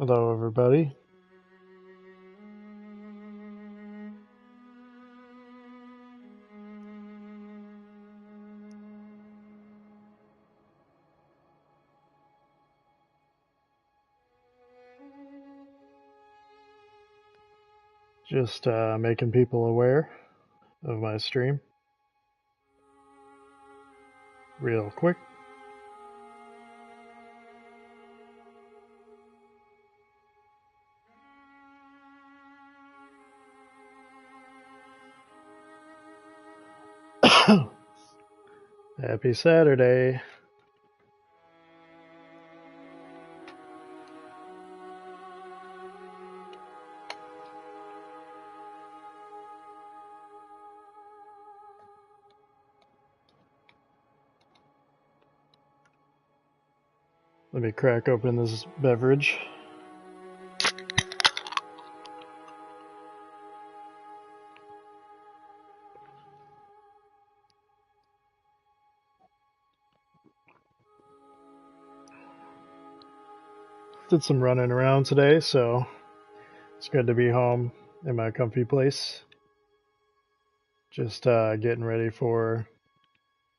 Hello, everybody. Just making people aware of my stream real quick. Happy Saturday. Let me crack open this beverage. Did some running around today, so it's good to be home in my comfy place. Just getting ready for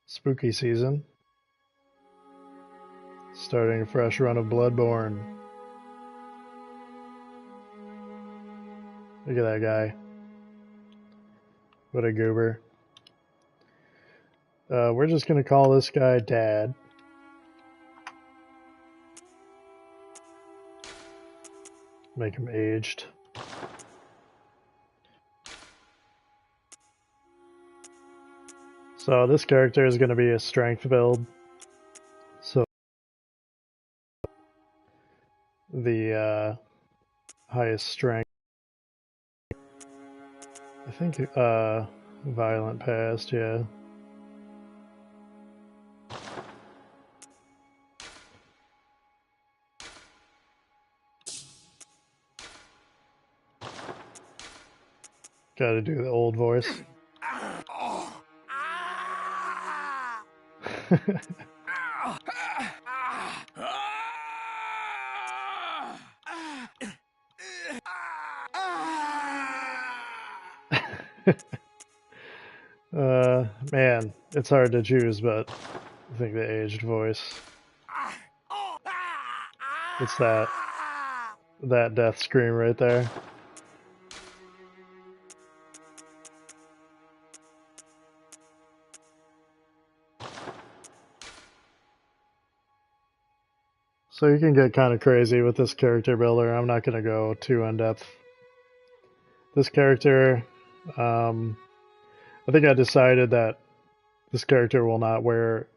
spooky season. Starting a fresh run of Bloodborne. Look at that guy. What a goober. We're just going to call this guy Dad. Make him aged. So this character is going to be a strength build. So the highest strength, I think, violent past, yeah. Gotta do the old voice. Man, it's hard to choose, but I think the aged voice. It's that death scream right there. So you can get kind of crazy with this character builder. I'm not going to go too in-depth. This character, I think I decided that this character will not wear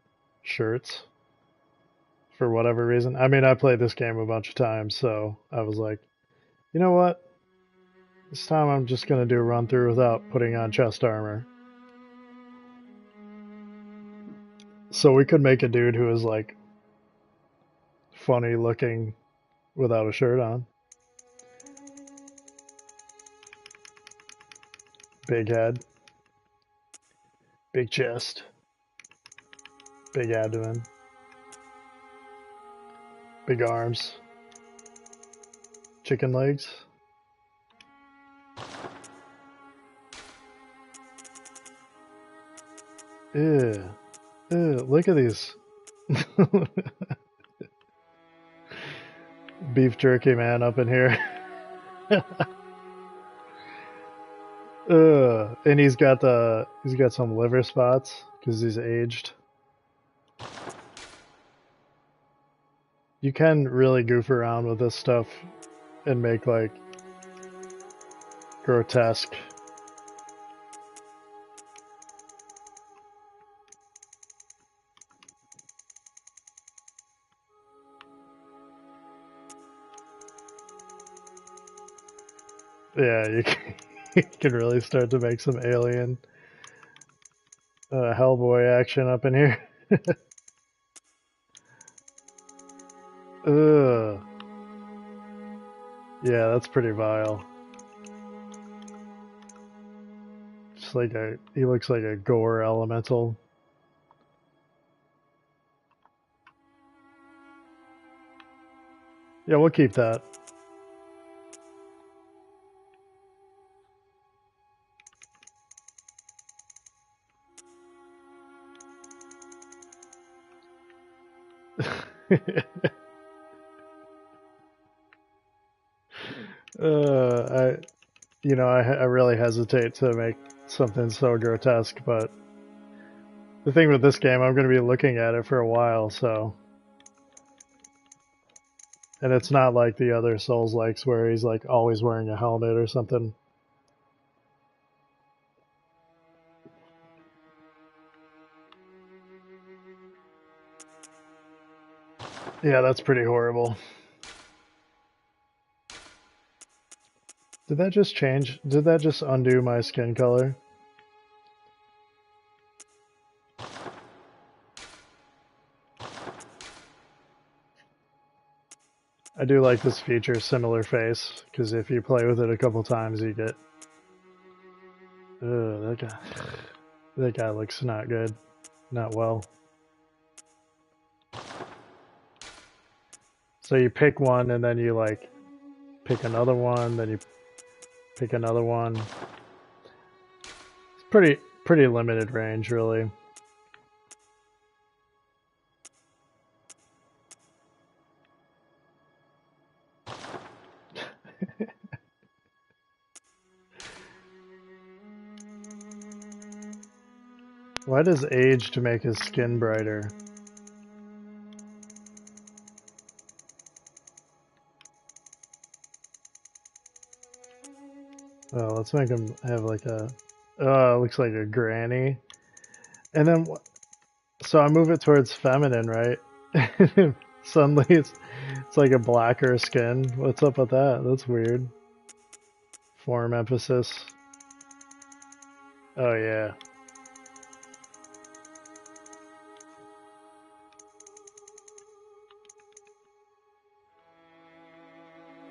shirts for whatever reason. I mean, I played this game a bunch of times, so I was like, you know what? This time I'm just going to do a run through without putting on chest armor. So we could make a dude who is like funny looking without a shirt on. Big head. Big chest. Big abdomen. Big arms. Chicken legs. Ew. Ew, look at these. Beef jerky man up in here. And he's got some liver spots because he's aged. You can really goof around with this stuff and make like grotesque. Yeah, you can really start to make some alien Hellboy action up in here. Ugh. Yeah, that's pretty vile. Just like he looks like a gore elemental. Yeah, we'll keep that. I I really hesitate to make something so grotesque, but the thing with this game, I'm going to be looking at it for a while, so. And it's not like the other Souls-likes where he's like always wearing a helmet or something. Yeah, that's pretty horrible. Did that just change? Did that just undo my skin color? I do like this feature, similar face, because if you play with it a couple times, you get. Ugh, that guy. That guy looks not good, not well. So you pick one, and then you like pick another one, then you pick another one. It's pretty limited range, really. Why does age to make his skin brighter? Oh, let's make him have like a. Oh, it looks like a granny. And then, so I move it towards feminine, right? Suddenly it's like a blacker skin. What's up with that? That's weird. Form emphasis. Oh, yeah.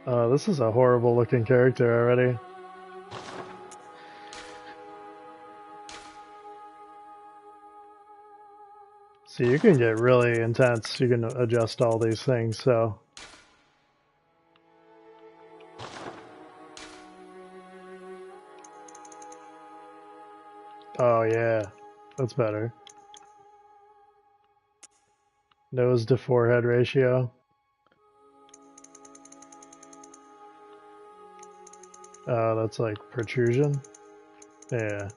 Oh, this is a horrible looking character already. See, you can get really intense. You can adjust all these things, so. Oh, yeah. That's better. Nose to forehead ratio. Oh, that's like protrusion. Yeah.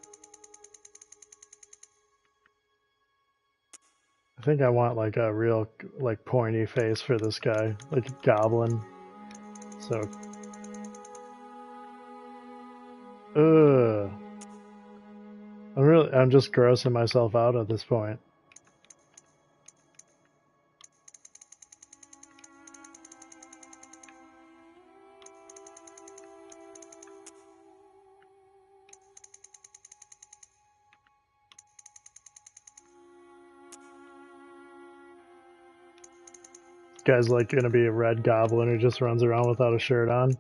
I think I want like a real like pointy face for this guy, like a goblin. So, ugh. I'm just grossing myself out at this point. This guy's like gonna be a red goblin who just runs around without a shirt on.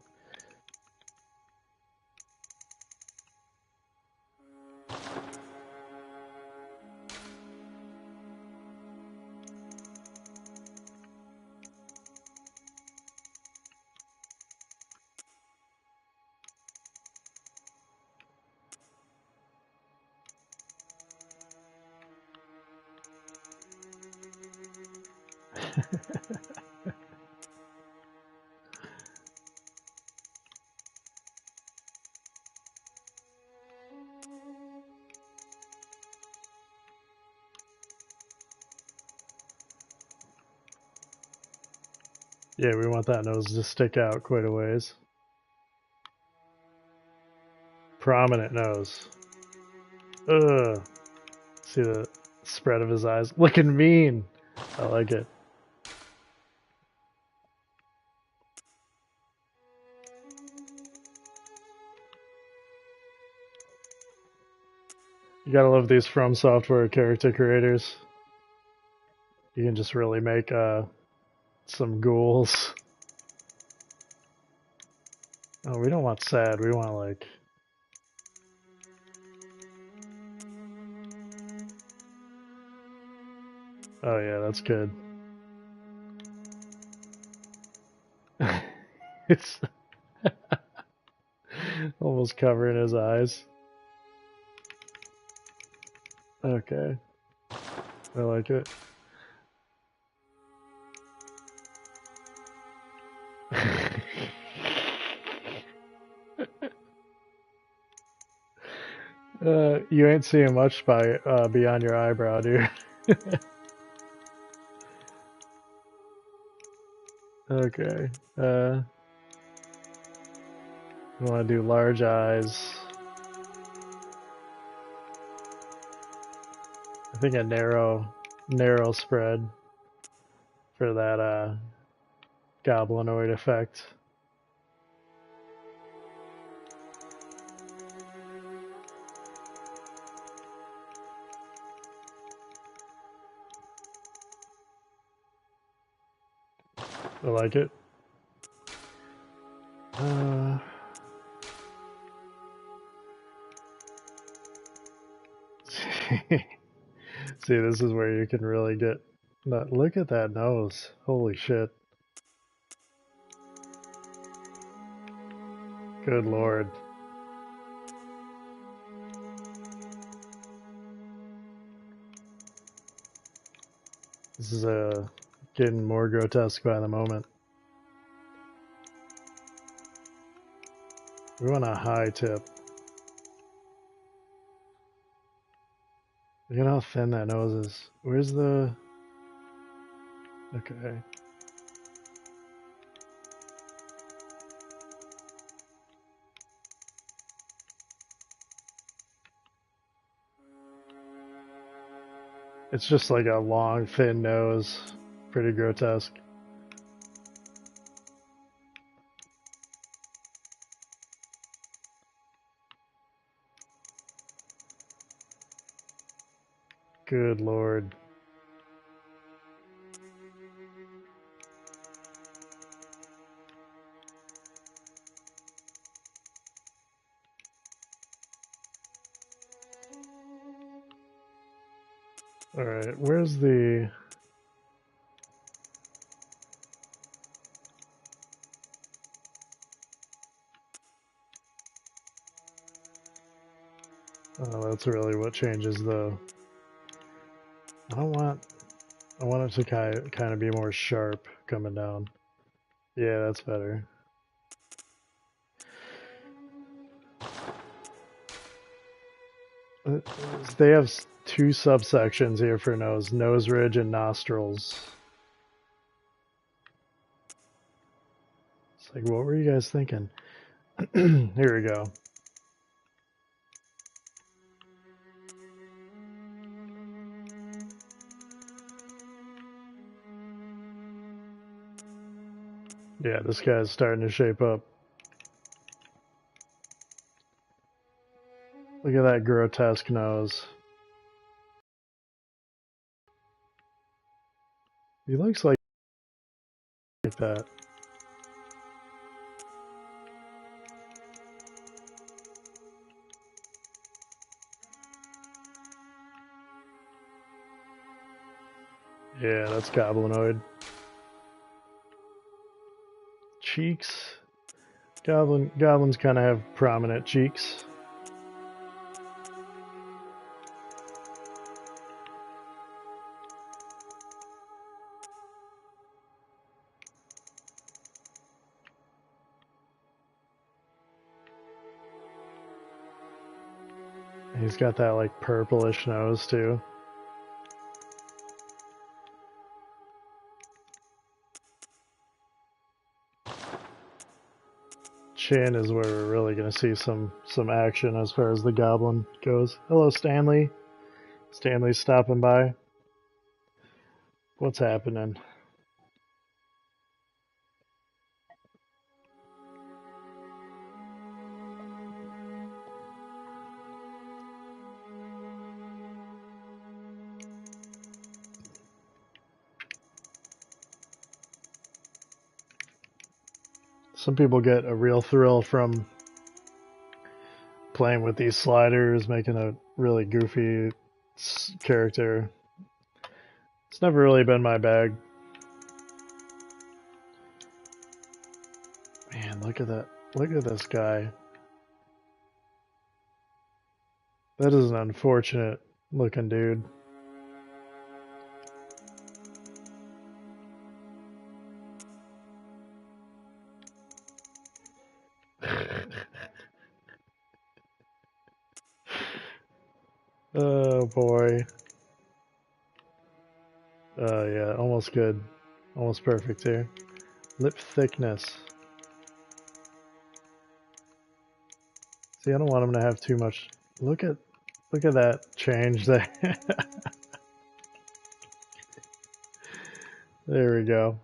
Yeah, we want that nose to stick out quite a ways. Prominent nose. Ugh. See the spread of his eyes. Looking mean. I like it. You gotta love these From Software character creators. You can just really make some ghouls. Oh, we don't want sad. We want like. Oh yeah, that's good. It's almost covering his eyes. Okay, I like it. You ain't seeing much by beyond your eyebrow, dude. Okay. We want to do large eyes. I think a narrow spread for that goblinoid effect. I like it. See, this is where you can really get. Look at that nose. Holy shit. Good lord. This is getting more grotesque by the moment. We want a high tip. Look at how thin that nose is. Where's the... Okay. It's just like a long, thin nose. Pretty grotesque. Good lord. Alright, where's the... Oh, that's really what changes the... I want it to kind of be more sharp coming down. Yeah, that's better. They have two subsections here for nose ridge and nostrils. It's like, what were you guys thinking? Here we go. Yeah, this guy's starting to shape up. Look at that grotesque nose. He looks like that. Yeah, that's goblinoid. Cheeks. Goblins kind of have prominent cheeks. He's got that like purplish nose too. Chin is where we're really gonna see some action as far as the goblin goes. Hello, Stanley. Stanley's stopping by. What's happening? Some people get a real thrill from playing with these sliders, making a really goofy character. It's never really been my bag. Man, look at that. Look at this guy. That is an unfortunate looking dude. boy. Yeah, almost good. Almost perfect here. Lip thickness. See, I don't want him to have too much. Look at that change there. There we go.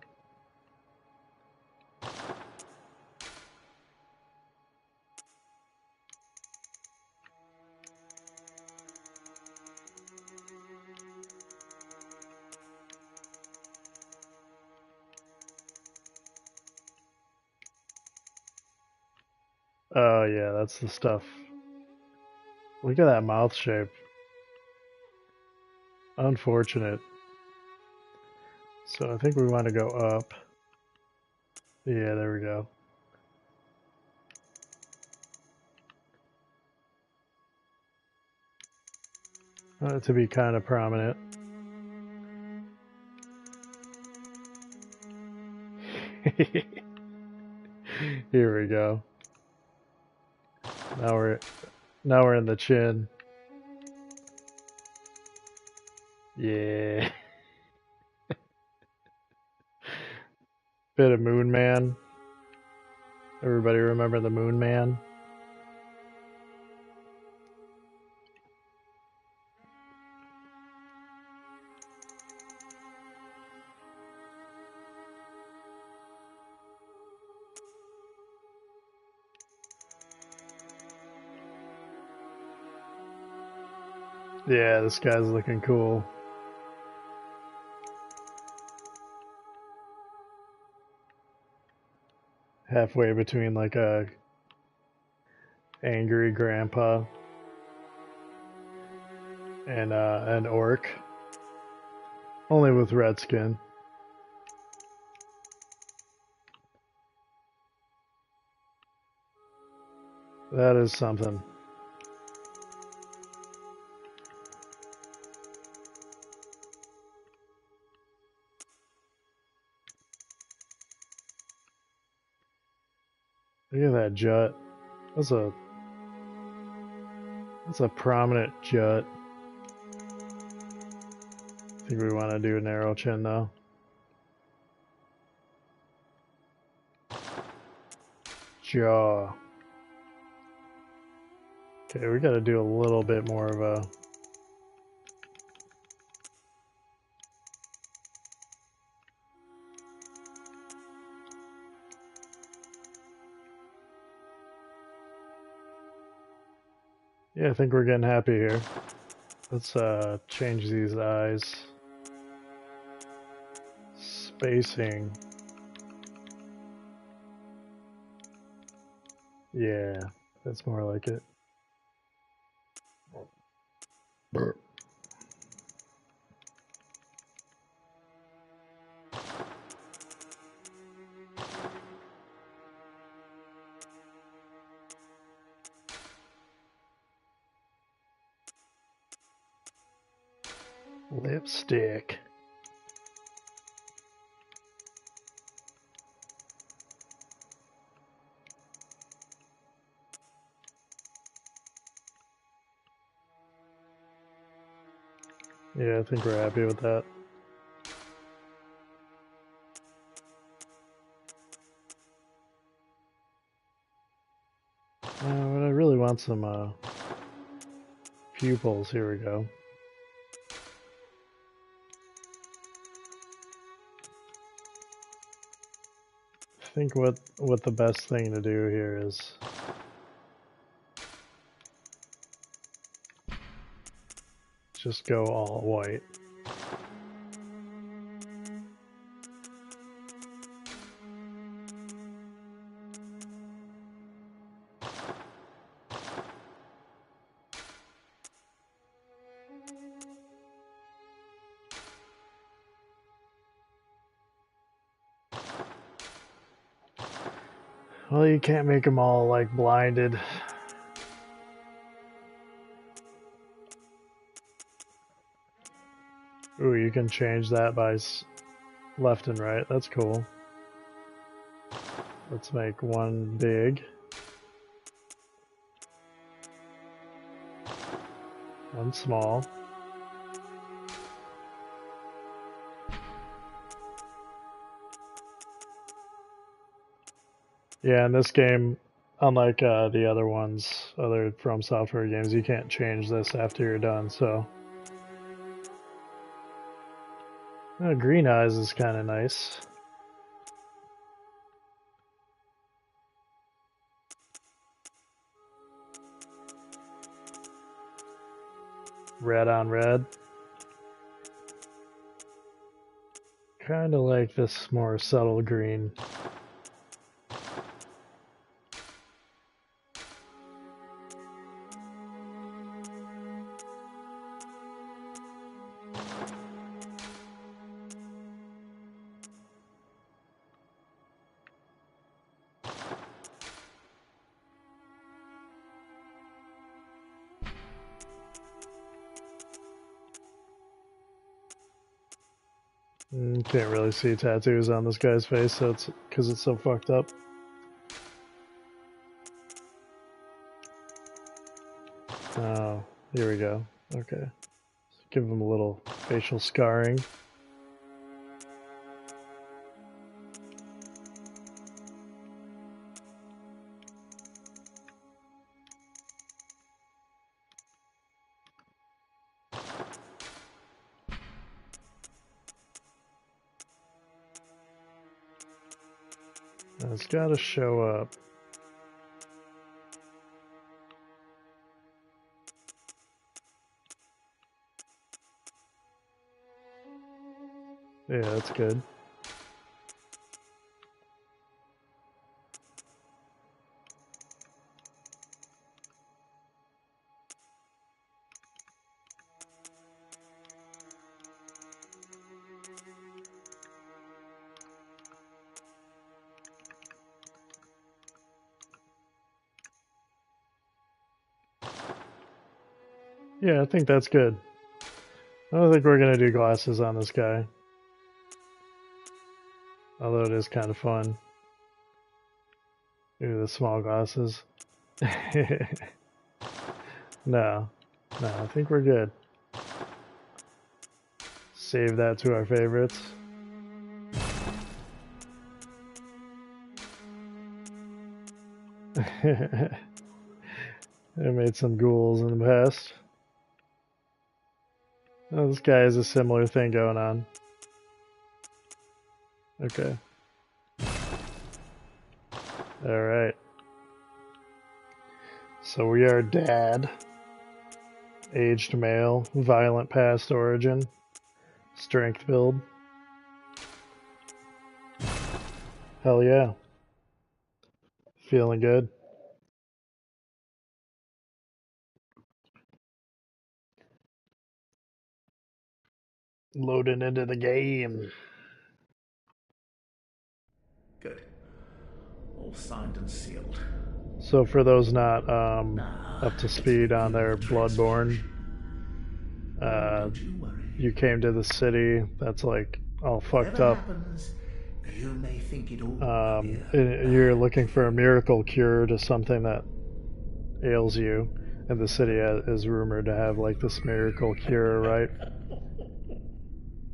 Oh yeah, that's the stuff. Look at that mouth shape. Unfortunate. So I think we want to go up. Yeah, there we go. To be kind of prominent. Here we go. Now we're in the chin. Yeah. Bit of Moon Man. Everybody remember the Moon Man? Yeah, this guy's looking cool. Halfway between like a angry grandpa and an orc. Only with red skin. That is something. Look at that jut. That's a prominent jut. I think we want to do a narrow chin though. Jaw. Okay, we gotta do a little bit more of a... Yeah, I think we're getting happy here. Let's change these eyes. Spacing. Yeah, that's more like it. Burp. Lipstick. Yeah, I think we're happy with that. But I really want some pupils. Here we go. I think what the best thing to do here is just go all white. Well, you can't make them all like blinded. Ooh, you can change that by left and right. That's cool. Let's make one big. One small. Yeah, in this game, unlike the other ones, other From Software games, you can't change this after you're done. So, green eyes is kind of nice. Red on red. Kind of like this more subtle green. Can't really see tattoos on this guy's face, so it's because it's so fucked up. Oh, here we go. Okay. Give him a little facial scarring. It's gotta show up. Yeah, that's good. Yeah, I think that's good. I don't think we're gonna do glasses on this guy. Although it is kind of fun. Ooh, the small glasses. No. No, I think we're good. Save that to our favorites. I made some ghouls in the past. Oh, this guy has a similar thing going on. Okay. Alright. So we are dad. Aged male. Violent past origin. Strength build. Hell yeah. Feeling good. Loading into the game. Good. All signed and sealed. So for those not up to It's speed on their transformation. Bloodborne, uh, Don't you worry. you came to the city that's like all fucked Whatever up. happens, you may think it all will be a You're bad looking for a thing. miracle cure to something that ails you, and the city is rumored to have like this miracle cure, right?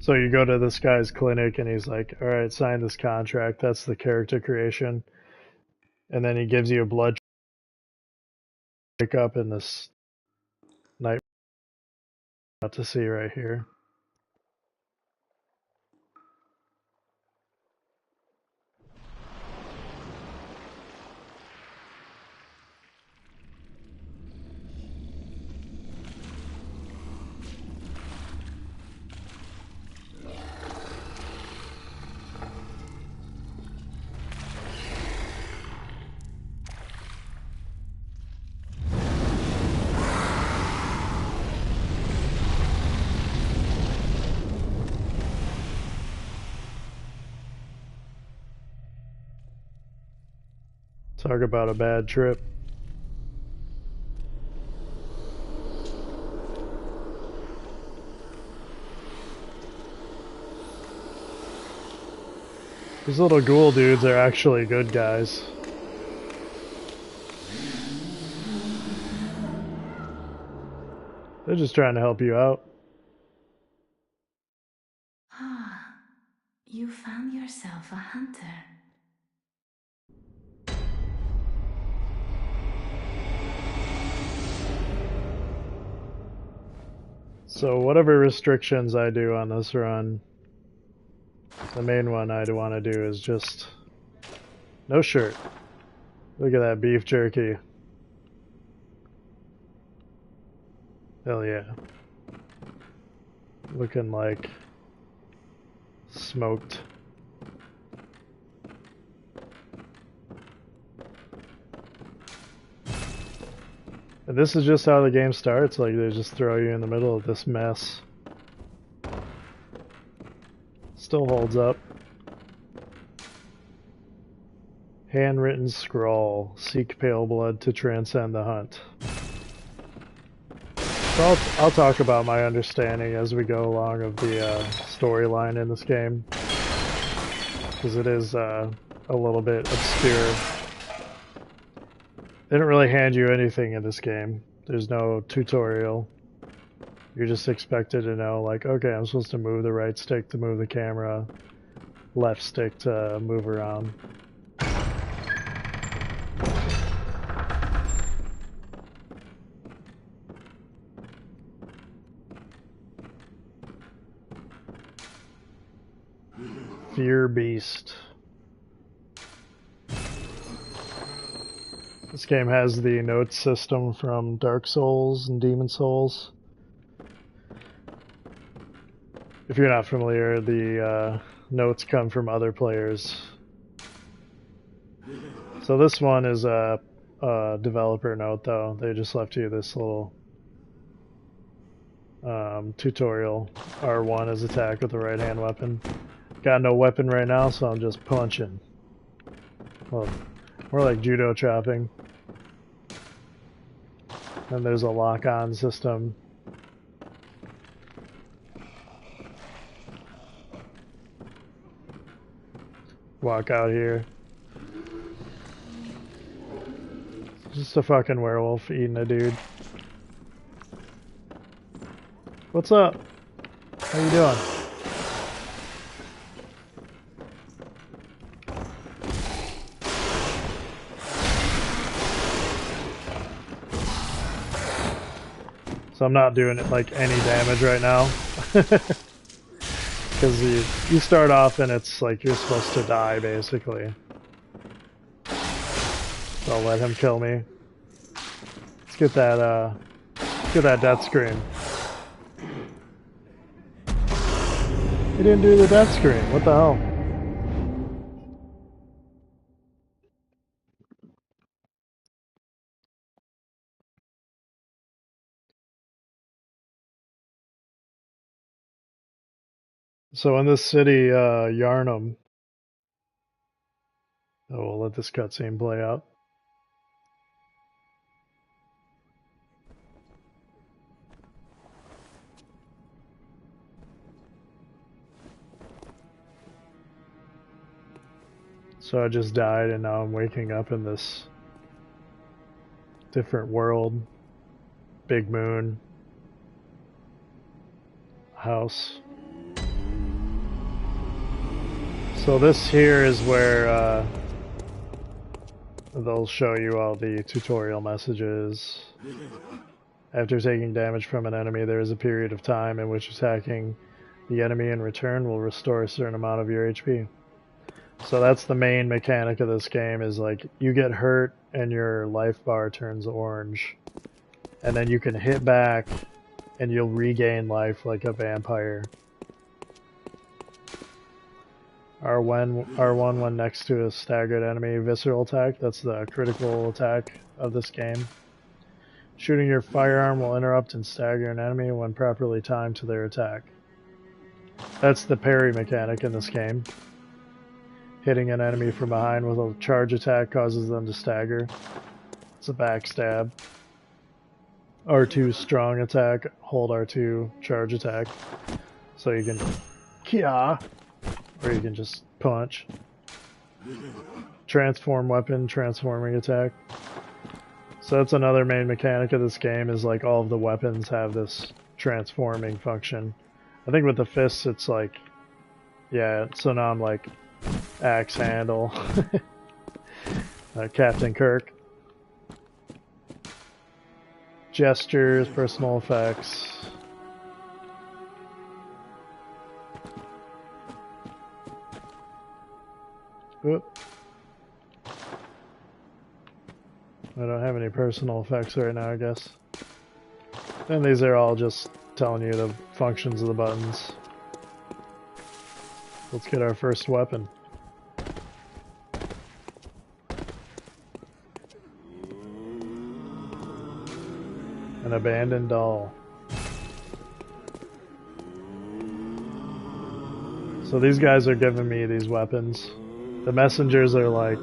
So you go to this guy's clinic, and he's like, "All right, sign this contract. That's the character creation," and then he gives you a blood checkup in this night to see right here. Talk about a bad trip. These little ghoul dudes are actually good guys. They're just trying to help you out. Ah, you found yourself a hunter. So whatever restrictions I do on this run, the main one I'd want to do is just no shirt. Look at that beef jerky. Hell yeah. Looking like smoked. And this is just how the game starts, like they just throw you in the middle of this mess. Still holds up. Handwritten scroll. Seek pale blood to transcend the hunt. So I'll talk about my understanding as we go along of the storyline in this game. Because it is a little bit obscure. They don't really hand you anything in this game. There's no tutorial. You're just expected to know, like, okay, I'm supposed to move the right stick to move the camera, left stick to move around. Fear Beast. This game has the note system from Dark Souls and Demon Souls. If you're not familiar, the notes come from other players. So this one is a developer note, though. They just left you this little tutorial. R1 is attack with the right hand weapon. Got no weapon right now, so I'm just punching. Well, more like judo chopping. And there's a lock-on system. Walk out here. Just a fucking werewolf eating a dude. What's up? How you doing? So I'm not doing it like any damage right now. Because you start off and it's like you're supposed to die basically. So I'll let him kill me. Let's get that death scream. He didn't do the death scream. What the hell? So in this city, Yarnum. Oh, we'll let this cutscene play out. So I just died and now I'm waking up in this different world. Big moon. House. So this here is where they'll show you all the tutorial messages. After taking damage from an enemy, there is a period of time in which attacking the enemy in return will restore a certain amount of your HP. So that's the main mechanic of this game, is like you get hurt and your life bar turns orange. And then you can hit back and you'll regain life like a vampire. R1 when next to a staggered enemy visceral attack, that's the critical attack of this game. Shooting your firearm will interrupt and stagger an enemy when properly timed to their attack. That's the parry mechanic in this game. Hitting an enemy from behind with a charge attack causes them to stagger. It's a backstab. R2 strong attack, hold R2 charge attack. So you can kia, or you can just punch. Transform weapon, transforming attack. So that's another main mechanic of this game, is like all of the weapons have this transforming function. I think with the fists it's like, yeah, so now I'm like axe handle. Captain Kirk. Gestures, personal effects. Oop. I don't have any personal effects right now, I guess. And these are all just telling you the functions of the buttons. Let's get our first weapon. An abandoned doll. So these guys are giving me these weapons. The messengers are like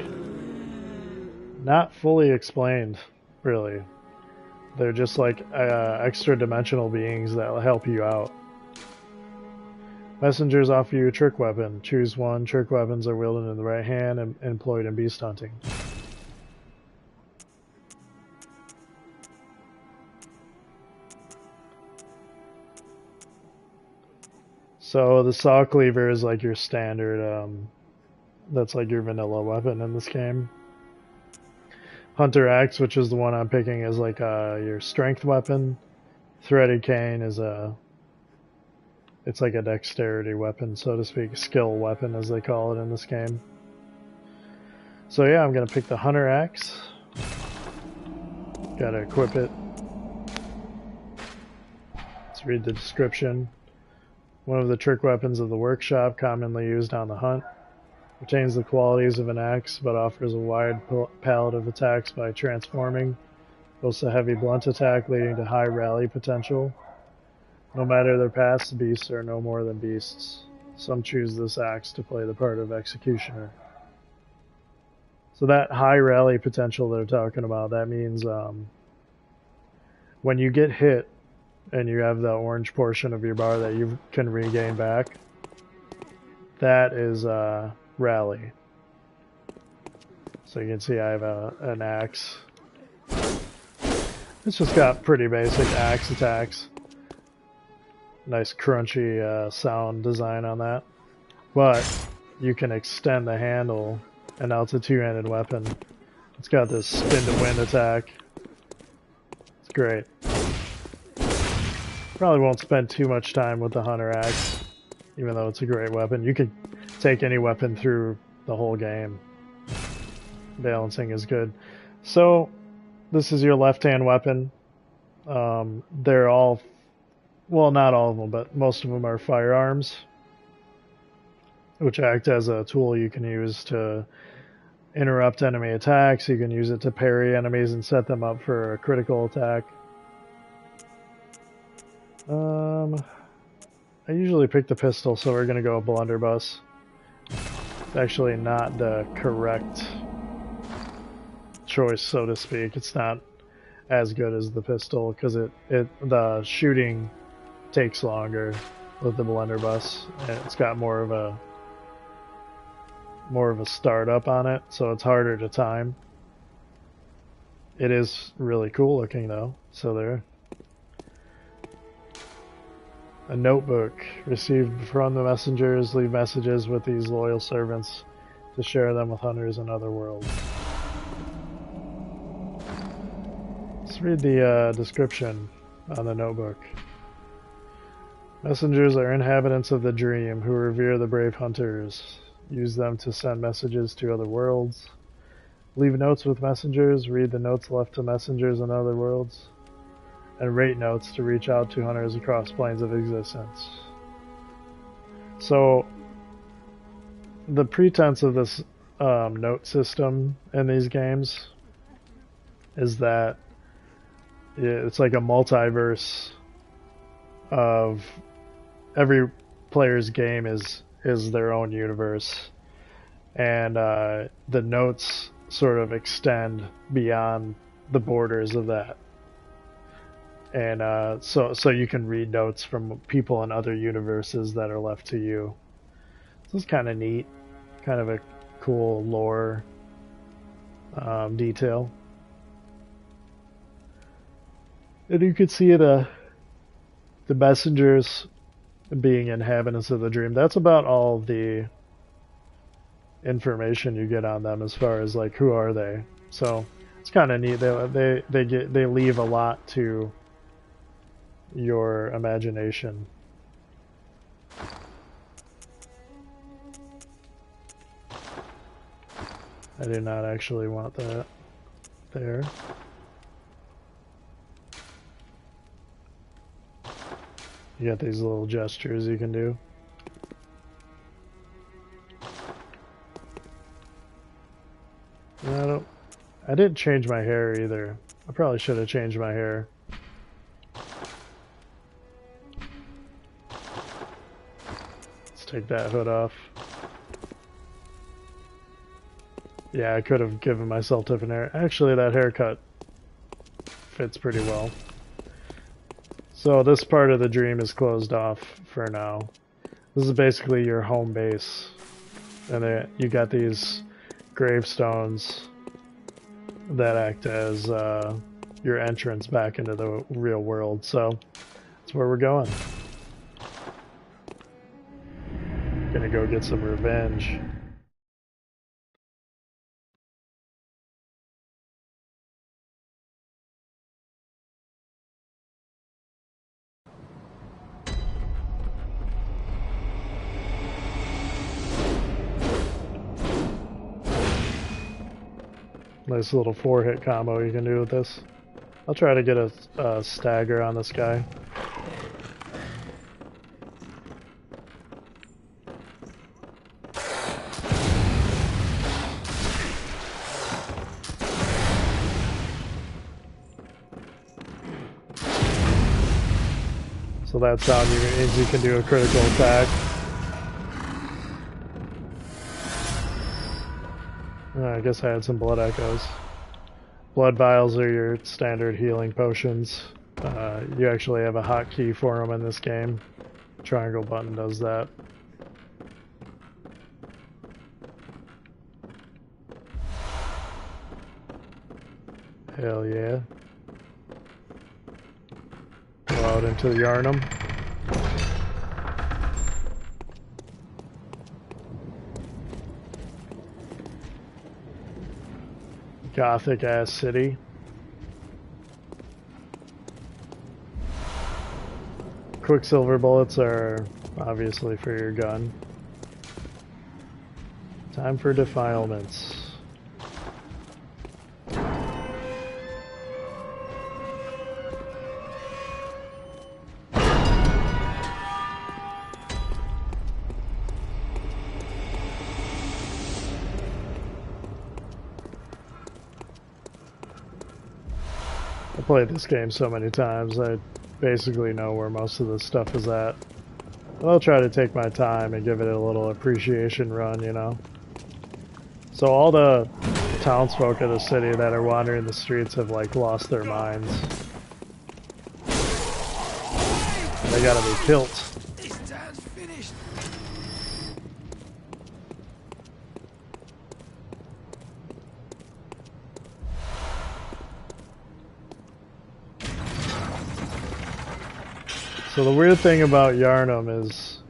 not fully explained, really. They're just like extra dimensional beings that will help you out. Messengers offer you a trick weapon. Choose one. Trick weapons are wielded in the right hand and employed in beast hunting. So the saw cleaver is like your standard, that's like your vanilla weapon in this game. Hunter Axe, which is the one I'm picking, is like your strength weapon. Threaded cane is it's like a dexterity weapon, so to speak, skill weapon as they call it in this game. So yeah, I'm gonna pick the Hunter Axe. Gotta equip it. Let's read the description. One of the trick weapons of the workshop, commonly used on the hunt. Retains the qualities of an axe, but offers a wide palette of attacks by transforming. Boasts a heavy blunt attack, leading to high rally potential. No matter their past, beasts are no more than beasts. Some choose this axe to play the part of executioner. So that high rally potential they're talking about, that means when you get hit and you have the orange portion of your bar that you can regain back, that is rally. So you can see I have an axe. It's just got pretty basic axe attacks. Nice crunchy sound design on that. But you can extend the handle, and now it's a two-handed weapon. It's got this spin to wind attack. It's great. Probably won't spend too much time with the Hunter Axe, even though it's a great weapon. You could take any weapon through the whole game. Balancing is good. So this is your left-hand weapon. They're all, well, not all of them, but most of them are firearms, which act as a tool you can use to interrupt enemy attacks. You can use it to parry enemies and set them up for a critical attack. I usually pick the pistol, so we're going to go blunderbuss. It's actually not the correct choice, so to speak. It's not as good as the pistol because the shooting takes longer with the blunderbuss. It's got more of a startup on it, so it's harder to time. It is really cool looking though. So there. A notebook received from the messengers. Leave messages with these loyal servants to share them with hunters in other worlds. Let's read the description on the notebook. Messengers are inhabitants of the dream who revere the brave hunters. Use them to send messages to other worlds. Leave notes with messengers. Read the notes left to messengers in other worlds. And rate notes to reach out to hunters across planes of existence. So, the pretense of this note system in these games is that it's like a multiverse of every player's game is their own universe, and the notes sort of extend beyond the borders of that. And so you can read notes from people in other universes that are left to you. So it's kind of neat, kind of a cool lore detail. And you can see the messengers being inhabitants of the dream. That's about all the information you get on them as far as like who are they. So it's kind of neat. They leave a lot to your imagination. I do not actually want that there. You got these little gestures you can do. I didn't change my hair either. I probably should have changed my hair. Let's take that hood off. Yeah, I could have given myself different hair. Actually, that haircut fits pretty well. So this part of the dream is closed off for now. This is basically your home base. And you got these gravestones that act as your entrance back into the real world. So that's where we're going. Gonna go get some revenge. Nice little 4-hit combo you can do with this. I'll try to get a stagger on this guy. So that sound means you can do a critical attack. I guess I had some blood echoes. Blood vials are your standard healing potions. You actually have a hotkey for them in this game. Triangle button does that. Hell yeah. Go out into the Yarnum. Gothic ass city. Quicksilver bullets are obviously for your gun. Time for defilements. I played this game so many times, I basically know where most of this stuff is at. But I'll try to take my time and give it a little appreciation run, you know? So all the townsfolk of the city that are wandering the streets have, like, lost their minds. They gotta be killed. This town's finished. So the weird thing about Yarnum is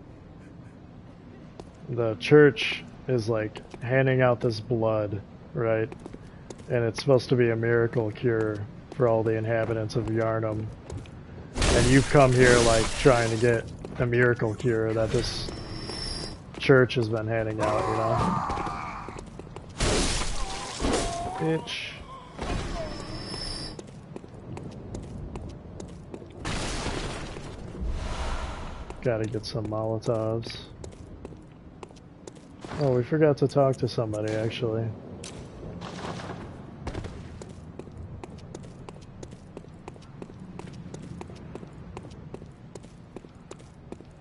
the church is like handing out this blood, right? And it's supposed to be a miracle cure for all the inhabitants of Yarnum. And you've come here like trying to get a miracle cure that this church has been handing out, you know? Bitch. Gotta get some Molotovs. Oh, we forgot to talk to somebody, actually.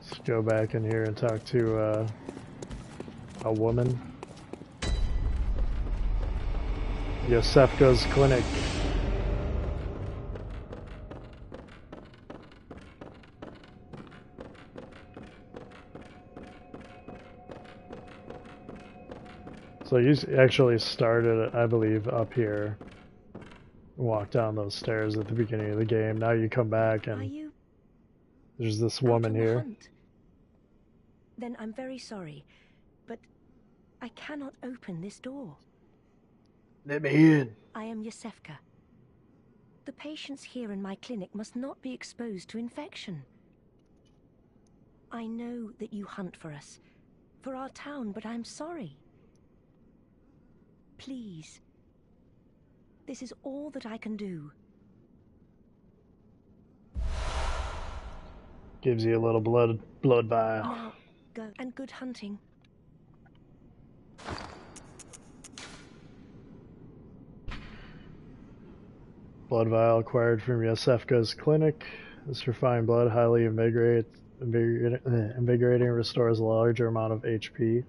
Let's go back in here and talk to a woman. Yosefka's clinic. So you actually started, I believe, up here. Walk down those stairs at the beginning of the game. Now you come back and there's this woman here. Hunt? Then I'm very sorry, but I cannot open this door. Let me in. I am Yosefka. The patients here in my clinic must not be exposed to infection. I know that you hunt for us, for our town, but I'm sorry. Please. This is all that I can do. Gives you a little blood vial. Now, go, and good hunting. Blood vial acquired from Yosefka's clinic. This refined blood highly invigorating, restores a larger amount of HP.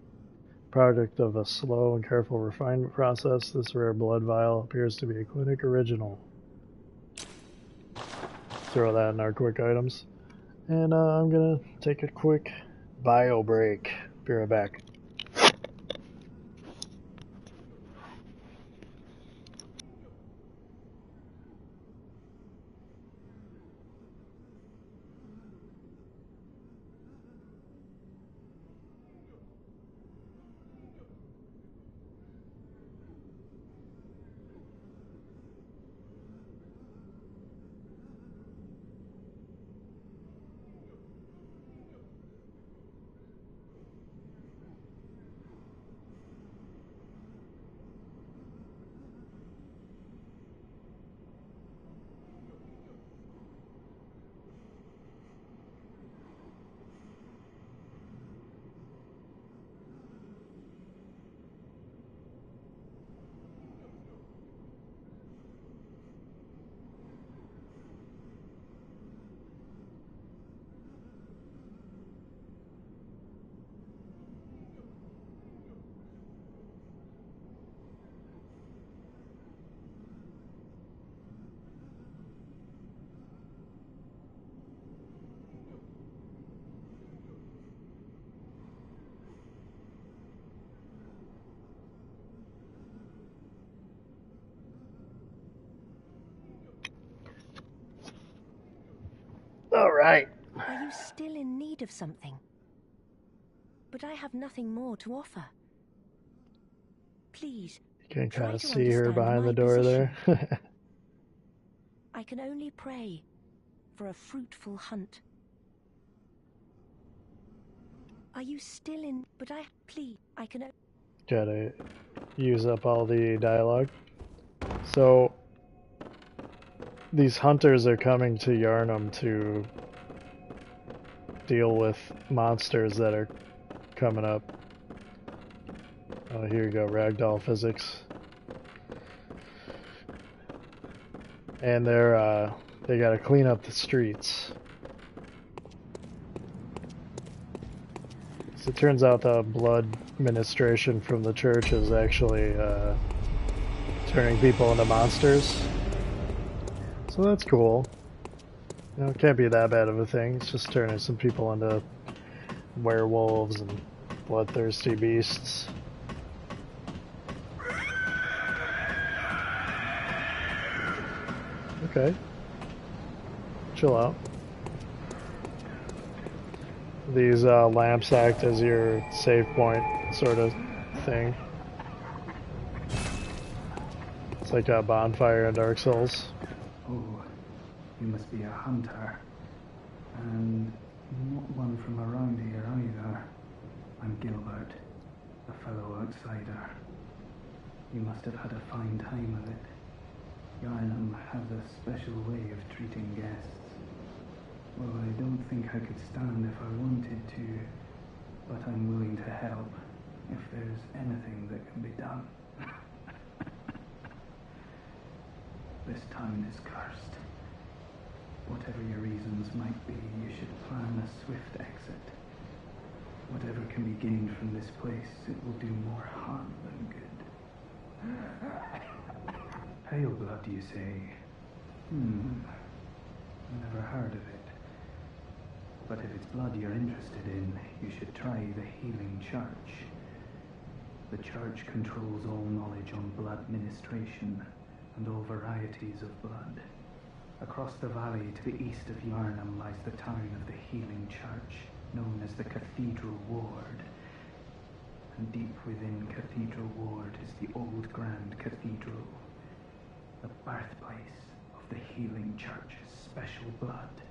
Product of a slow and careful refinement process, this rare blood vial appears to be a clinic original. Throw that in our quick items. And I'm gonna take a quick bio break. Be right back. All right. Are you still in need of something? But I have nothing more to offer. Please, You can try kind of to see her understand behind my the door position. there. I can only pray for a fruitful hunt. Are you still in? But please, I can. Gotta use up all the dialogue. So, these hunters are coming to Yarnum to deal with monsters that are coming up. Oh, here you go, ragdoll physics. And they gotta clean up the streets. So it turns out the blood administration from the church is actually turning people into monsters. So that's cool. You know, it can't be that bad of a thing. It's just turning some people into werewolves and bloodthirsty beasts. Okay. Chill out. These lamps act as your save point sort of thing. It's like a bonfire in Dark Souls. Oh, you must be a hunter. And not one from around here either. I'm Gilbert, a fellow outsider. You must have had a fine time of it. Yarnum has a special way of treating guests. Well, I don't think I could stand if I wanted to, but I'm willing to help if there's anything that can be done. This town is cursed. Whatever your reasons might be, you should plan a swift exit. Whatever can be gained from this place, it will do more harm than good. Pale blood, you say? Never heard of it. But if it's blood you're interested in, you should try the Healing Church. The church controls all knowledge on blood ministration and all varieties of blood. Across the valley to the east of Yarnum lies the town of the Healing Church, known as the Cathedral Ward. And deep within Cathedral Ward is the old Grand Cathedral, the birthplace of the Healing Church's special blood.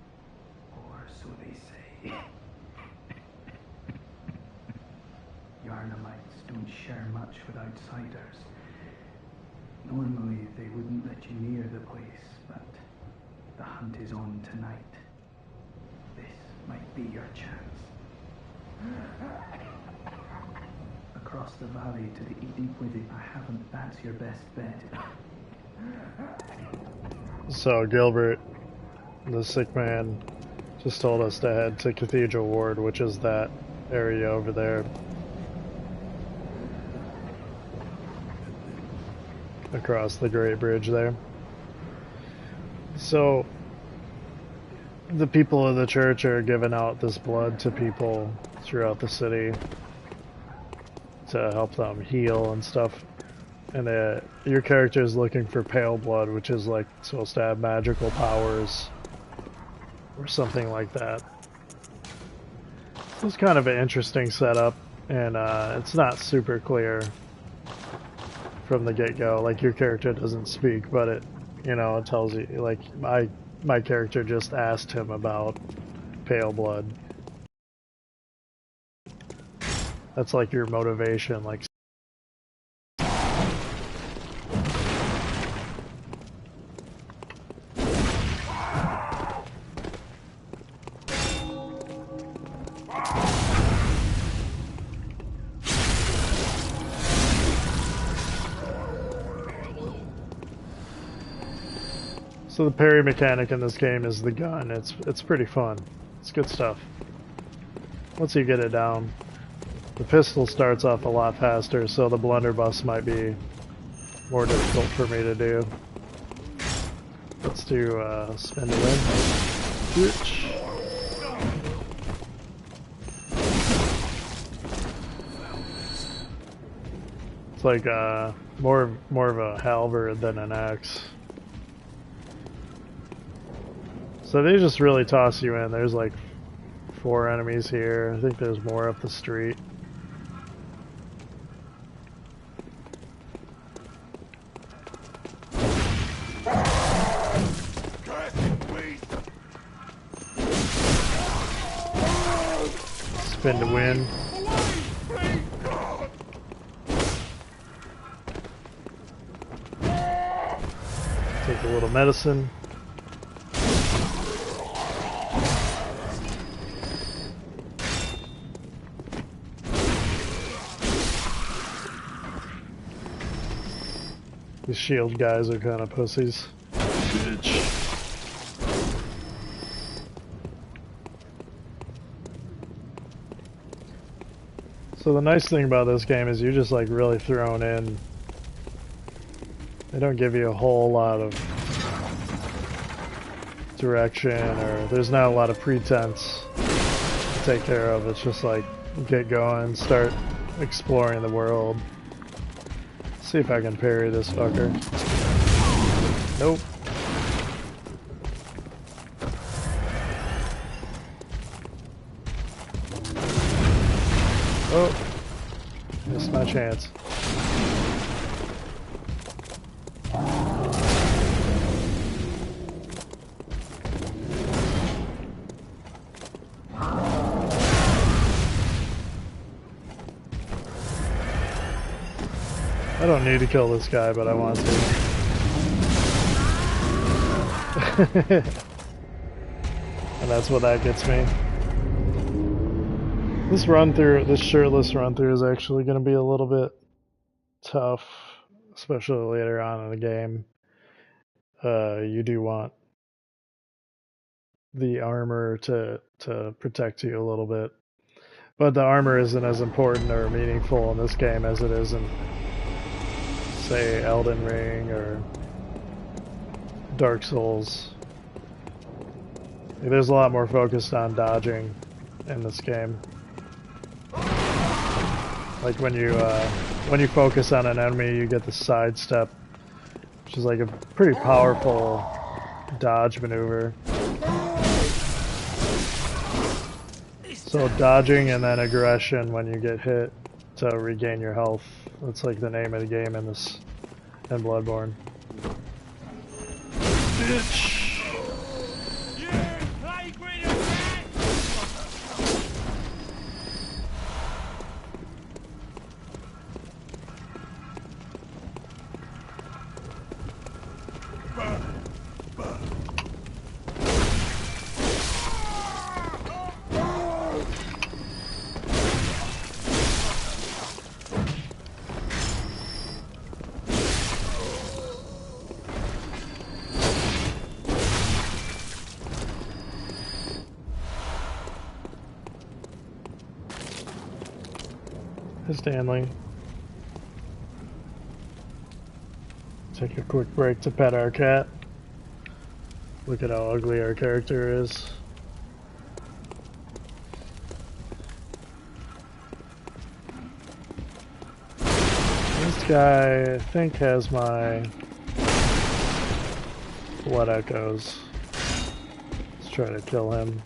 Or so they say. Yarnumites don't share much with outsiders. Normally they wouldn't let you near the place, but the hunt is on tonight. This might be your chance. Across the valley to the eating withy, I haven't. That's your best bet. So Gilbert, the sick man, just told us to head to Cathedral Ward, which is that area over there. Across the Great Bridge there. So the people of the church are giving out this blood to people throughout the city to help them heal and stuff. And your character is looking for pale blood, which is like supposed to have magical powers or something like that. It's kind of an interesting setup, and it's not super clear from the get-go. Like, your character doesn't speak, but it, you know, it tells you, like, my character just asked him about pale blood. That's like your motivation, like. So the parry mechanic in this game is the gun. It's pretty fun. It's good stuff. Once you get it down. The pistol starts off a lot faster, so the blunderbuss might be more difficult for me to do. Let's do spin to win. Bitch. It's like more of a halberd than an axe. So they just really toss you in. There's like 4 enemies here. I think there's more up the street. Spin to win. Take a little medicine. These shield guys are kind of pussies. Bitch. So the nice thing about this game is you're just like really thrown in. They don't give you a whole lot of direction, or there's not a lot of pretense to take care of. It's just like get going, start exploring the world. See if I can parry this fucker. Nope. Oh, missed my chance. I don't need to kill this guy, but I want to. And that's what that gets me. This run through, this shirtless run through is actually going to be a little bit tough, especially later on in the game. You do want the armor to protect you a little bit. But the armor isn't as important or meaningful in this game as it is in, say, Elden Ring or Dark Souls. There's a lot more focused on dodging in this game. Like when you focus on an enemy, you get the sidestep, which is like a pretty powerful dodge maneuver. So dodging and then aggression when you get hit to regain your health. That's like the name of the game in this, in Bloodborne. Bitch! Hey, Stanley. Take a quick break to pet our cat. Look at how ugly our character is. This guy, I think, has my blood echoes. Let's try to kill him.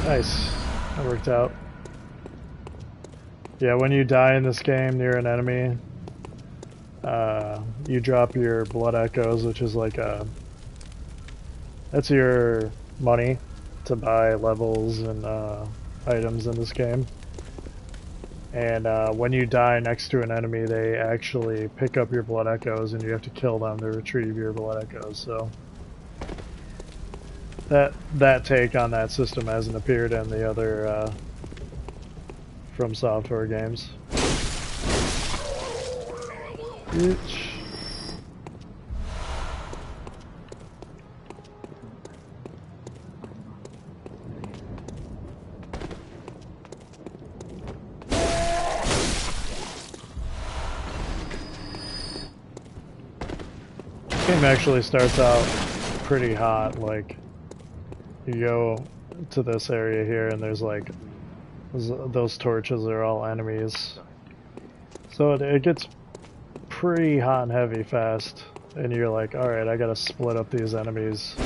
Nice. That worked out. Yeah, when you die in this game near an enemy, you drop your blood echoes, which is like that's your money to buy levels and items in this game. And when you die next to an enemy, they actually pick up your blood echoes and you have to kill them to retrieve your blood echoes, so that take on that system hasn't appeared in the other From Software games. Bitch. This game actually starts out pretty hot, like you go to this area here and there's like those torches are all enemies, so it gets pretty hot and heavy fast, and you're like, alright, I gotta split up these enemies.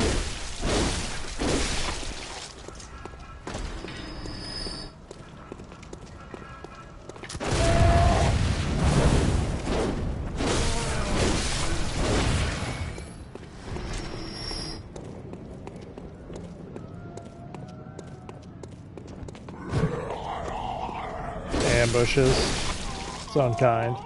Ambushes. It's unkind.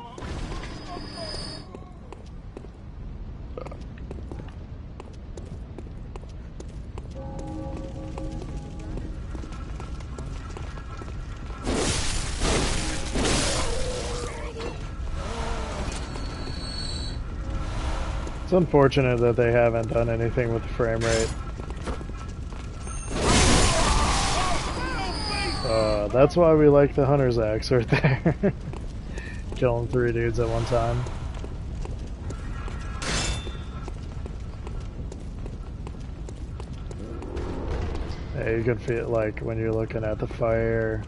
It's unfortunate that they haven't done anything with the frame rate. That's why we like the Hunter's Axe right there. Killing 3 dudes at one time. Yeah, you can feel like when you're looking at the fire,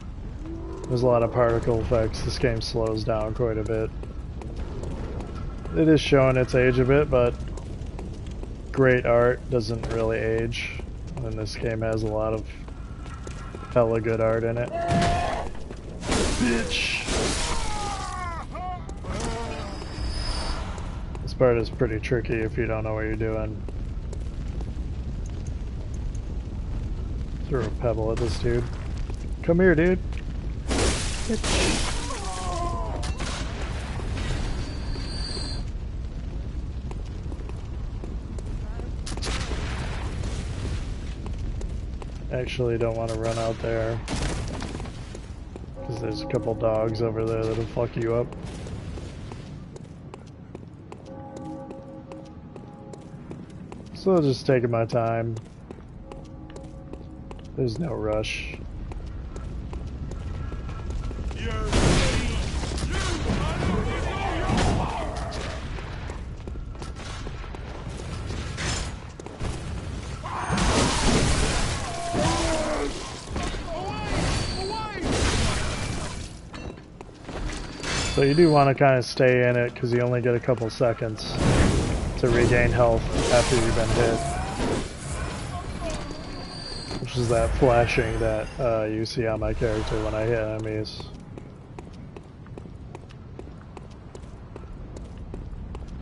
there's a lot of particle effects. This game slows down quite a bit. It is showing its age a bit, but great art doesn't really age. And this game has a lot of hella good art in it. Bitch! This part is pretty tricky if you don't know what you're doing. Throw a pebble at this dude. Come here, dude. Bitch. Actually don't want to run out there because there's a couple dogs over there that'll fuck you up. So just taking my time. There's no rush. So you do want to kind of stay in it because you only get a couple seconds to regain health after you've been hit. Which is that flashing that you see on my character when I hit enemies.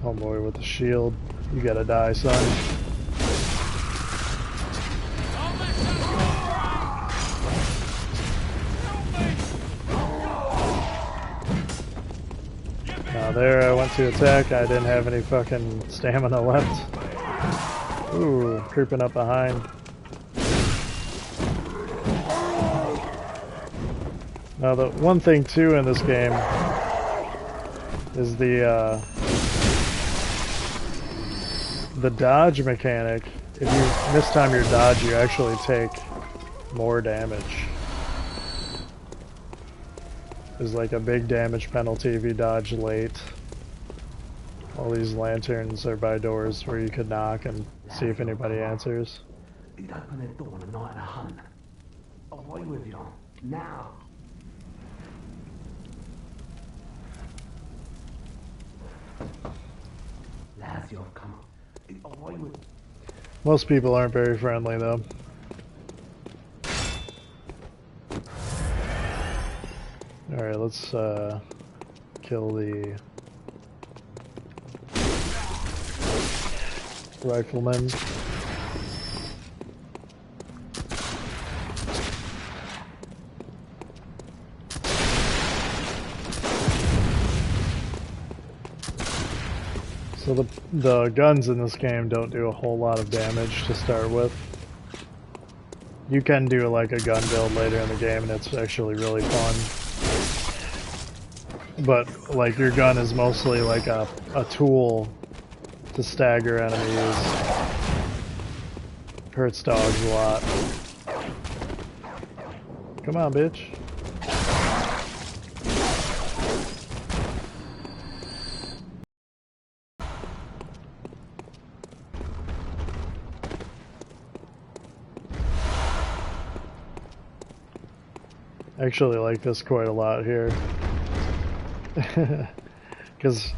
Homeboy with the shield, you gotta die, son. Now there I went to attack, I didn't have any fucking stamina left. Ooh, creeping up behind. The one thing too in this game is the dodge mechanic. If you mistime your dodge, you actually take more damage. There's like a big damage penalty if you dodge late. All these lanterns are by doors where you could knock and see if anybody answers. You'd open the door on a night of a hunt. Away with you. Now. Lads, you've come. Away with. Most people aren't very friendly though. Alright, let's kill the rifleman. So the guns in this game don't do a whole lot of damage to start with. You can do like a gun build later in the game and it's actually really fun. But like your gun is mostly like a tool to stagger enemies. Hurts dogs a lot. Come on, bitch. I actually like this quite a lot here. Because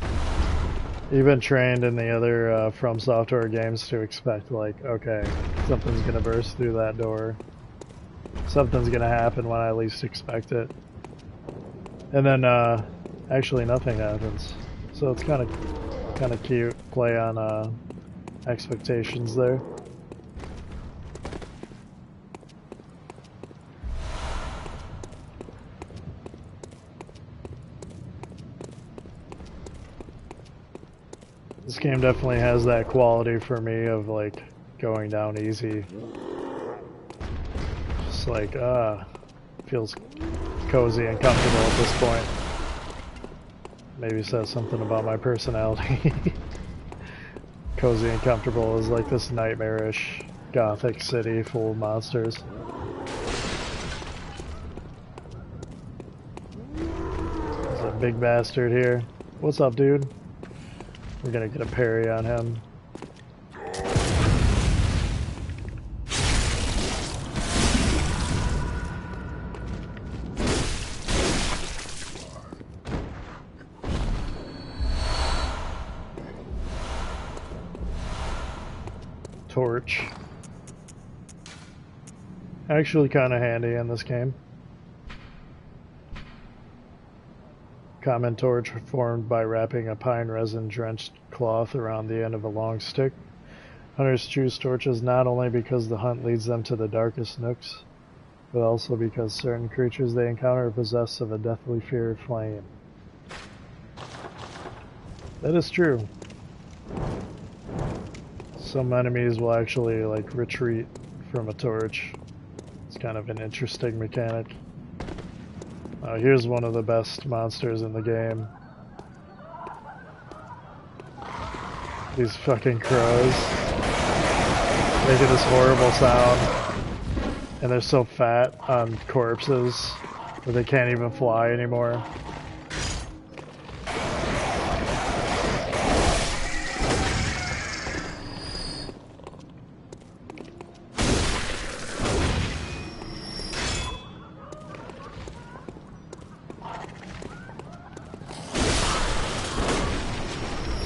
you've been trained in the other From Software games to expect, like, okay, something's gonna burst through that door. Something's gonna happen when I least expect it. And then, actually nothing happens. So it's kind of cute. Play on expectations there. This game definitely has that quality for me of like going down easy. Just like, feels cozy and comfortable at this point. Maybe says something about my personality. Cozy and comfortable is like this nightmarish gothic city full of monsters. There's a big bastard here. What's up, dude? We're gonna get a parry on him. Torch. Actually kind of handy in this game. Common torch formed by wrapping a pine resin drenched cloth around the end of a long stick. Hunters choose torches not only because the hunt leads them to the darkest nooks, but also because certain creatures they encounter are possessed of a deathly fear of flame. That is true. Some enemies will actually like retreat from a torch. It's kind of an interesting mechanic. Here's one of the best monsters in the game. These fucking crows. Making this horrible sound. And they're so fat on corpses that they can't even fly anymore.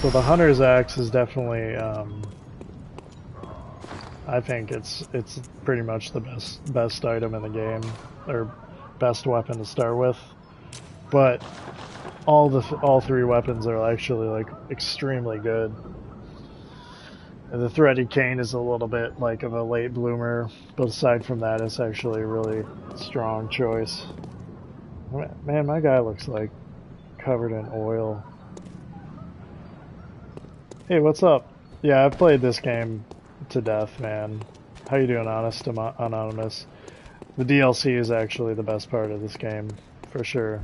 So the hunter's axe is definitely, I think it's pretty much the best item in the game, or best weapon to start with. But all three weapons are actually like extremely good. And the threaded cane is a little bit like of a late bloomer, but aside from that, it's actually a really strong choice. Man, my guy looks like covered in oil. Hey, what's up? Yeah, I've played this game to death, man. How you doing, Anonymous? The DLC is actually the best part of this game, for sure.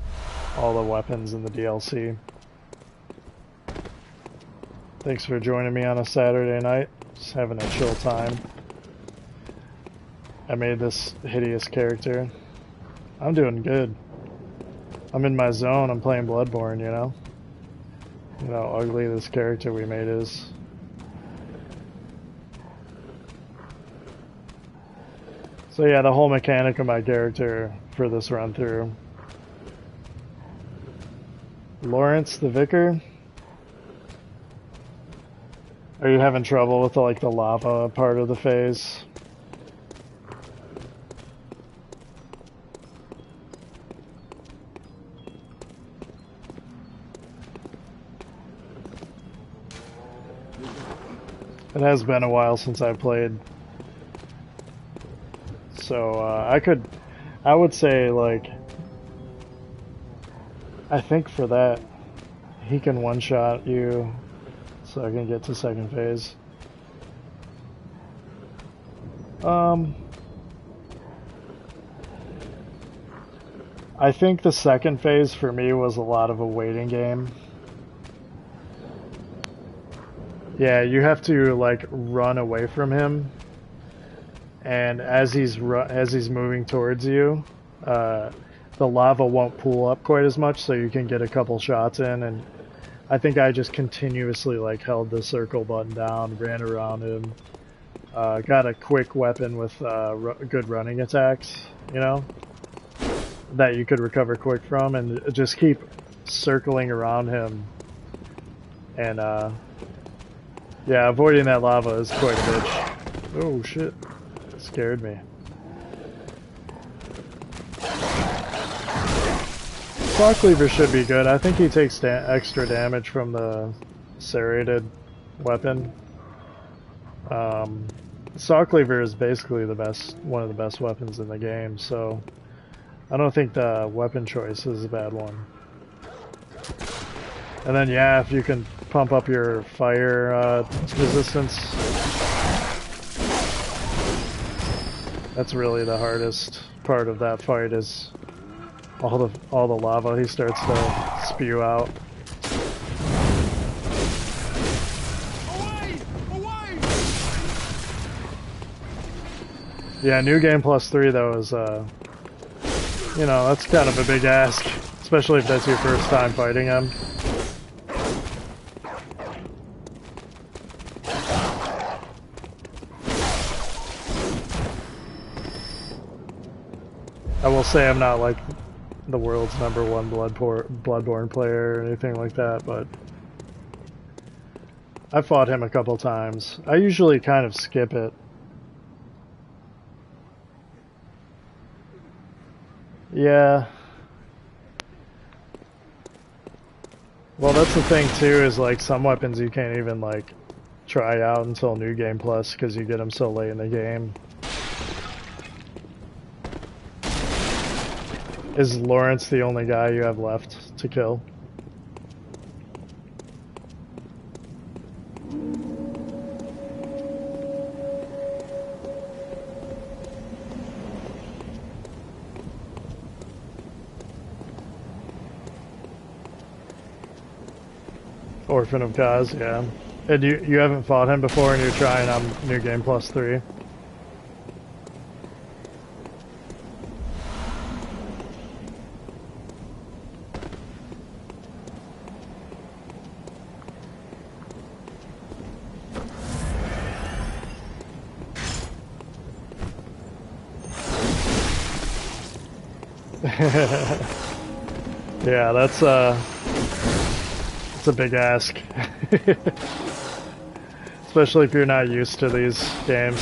All the weapons in the DLC. Thanks for joining me on a Saturday night. Just having a chill time. I made this hideous character. I'm doing good. I'm in my zone. I'm playing Bloodborne, you know? You know how ugly this character we made is. So yeah, the whole mechanic of my character for this run through. Lawrence the Vicar? Are you having trouble with like the lava part of the phase? It has been a while since I played. So I would say like, I think for that, he can one-shot you, so I can get to second phase. I think the second phase for me was a lot of a waiting game. Yeah, you have to like run away from him, and as he's moving towards you, the lava won't pool up quite as much, so you can get a couple shots in. And I think I just continuously like held the circle button down, ran around him, got a quick weapon with good running attacks, you know, that you could recover quick from, and just keep circling around him. And yeah, avoiding that lava is quite a bitch. Oh shit, that scared me. Saw Cleaver should be good. I think he takes extra damage from the serrated weapon. Saw Cleaver is basically one of the best weapons in the game, so I don't think the weapon choice is a bad one. And then yeah, if you can pump up your fire resistance, that's really the hardest part of that fight, is all the lava he starts to spew out. Away! Away! Yeah, New Game Plus 3 though is you know, that's kind of a big ask, especially if that's your first time fighting him. I will say I'm not like the world's #1 Bloodborne player or anything like that, but I fought him a couple times. I usually kind of skip it. Yeah. Well, that's the thing too, is like some weapons you can't even like try out until New Game Plus because you get them so late in the game. Is Lawrence the only guy you have left to kill? Orphan of Kaz, yeah. And you haven't fought him before and you're trying on New Game Plus 3? Yeah, that's a big ask. Especially if you're not used to these games.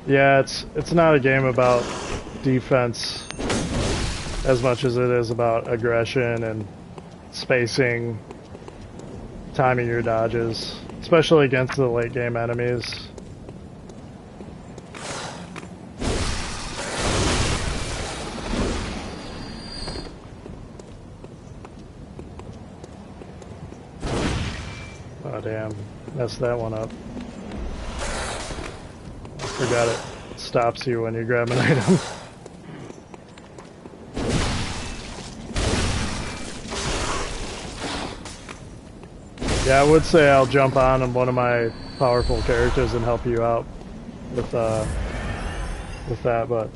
Yeah, it's not a game about defense as much as it is about aggression and spacing, timing your dodges, especially against the late game enemies. Oh damn, messed that one up. I forgot it stops you when you grab an item. Yeah, I would say I'll jump on one of my powerful characters and help you out with that, but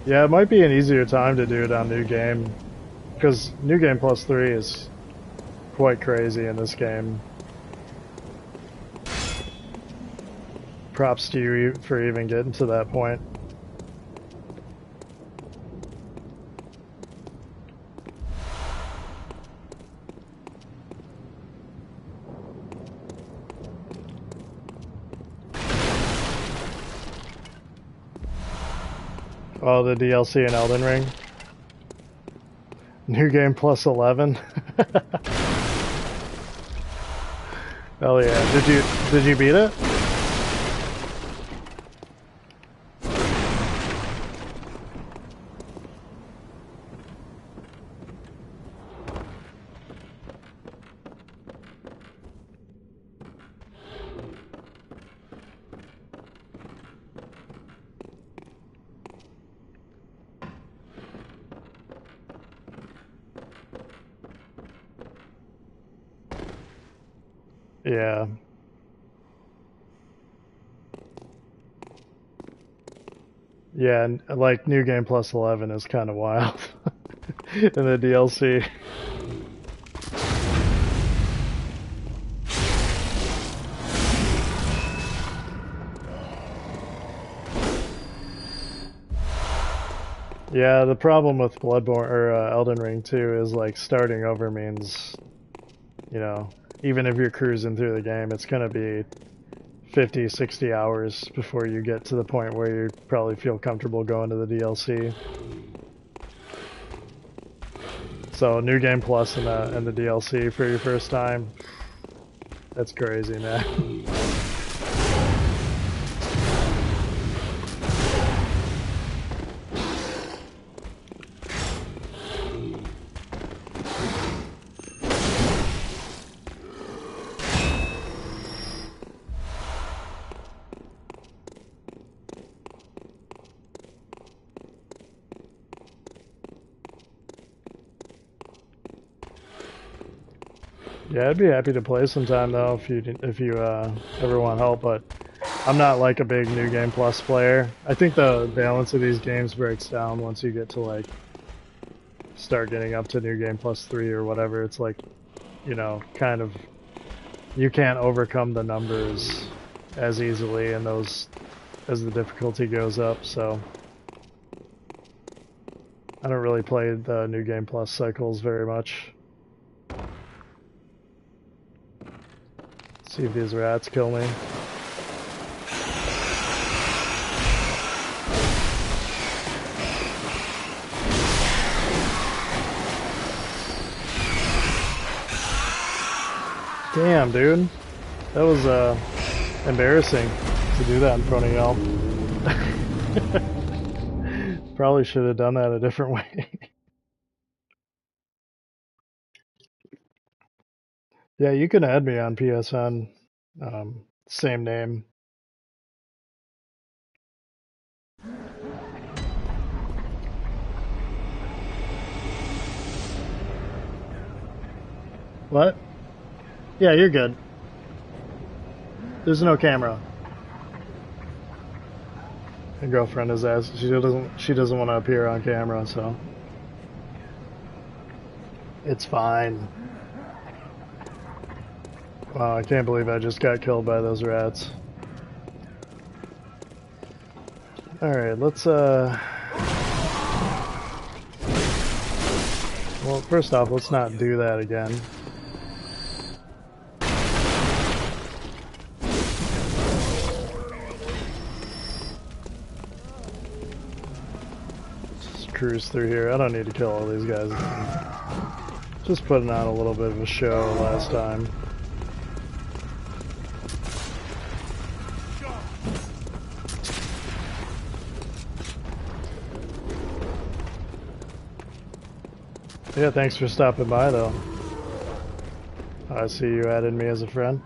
yeah, it might be an easier time to do it on New Game, because New Game Plus 3 is quite crazy in this game. Props to you for even getting to that point. Oh, the DLC in Elden Ring? New Game Plus 11? Hell yeah. Did you beat it? Yeah. Yeah, and like New Game Plus 11 is kind of wild in the DLC. Yeah, the problem with Bloodborne or Elden Ring 2 is like starting over means, you know, even if you're cruising through the game, it's going to be 50, 60 hours before you get to the point where you probably feel comfortable going to the DLC. So New Game Plus and the DLC for your first time, that's crazy, man. Yeah, I'd be happy to play sometime though if you ever want help, but I'm not like a big New Game Plus player. I think the balance of these games breaks down once you get to like start getting up to New Game Plus 3 or whatever. It's like, you know, kind of you can't overcome the numbers as easily in those as the difficulty goes up, so I don't really play the New Game Plus cycles very much. See if these rats kill me. Damn, dude. That was embarrassing to do that in front of y'all. Probably should have done that a different way. Yeah, you can add me on PSN. Same name. What? Yeah, you're good. There's no camera. My girlfriend is asked. She doesn't want to appear on camera, so it's fine. Wow, I can't believe I just got killed by those rats. Alright, let's well, first off, let's not do that again. cruise through here. I don't need to kill all these guys again. Just putting on a little bit of a show last time. Yeah, thanks for stopping by though. I see you added me as a friend.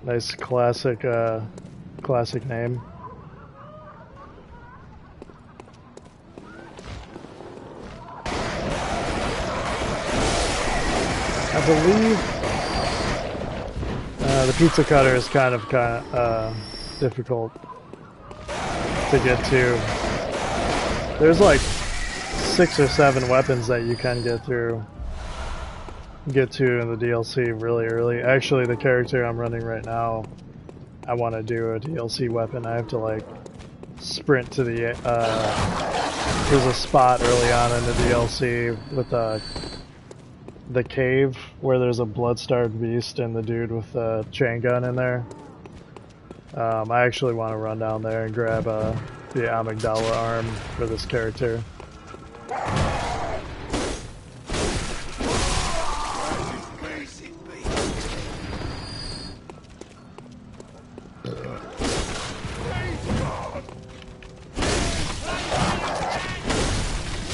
Nice classic name. I believe the pizza cutter is kind of difficult to get to. There's like 6 or 7 weapons that you can get to in the DLC really early. Actually, the character I'm running right now, I want to do a DLC weapon. I have to like sprint to the there's a spot early on in the DLC with the cave where there's a blood-starved beast and the dude with the chain gun in there. I actually want to run down there and grab the amygdala arm for this character.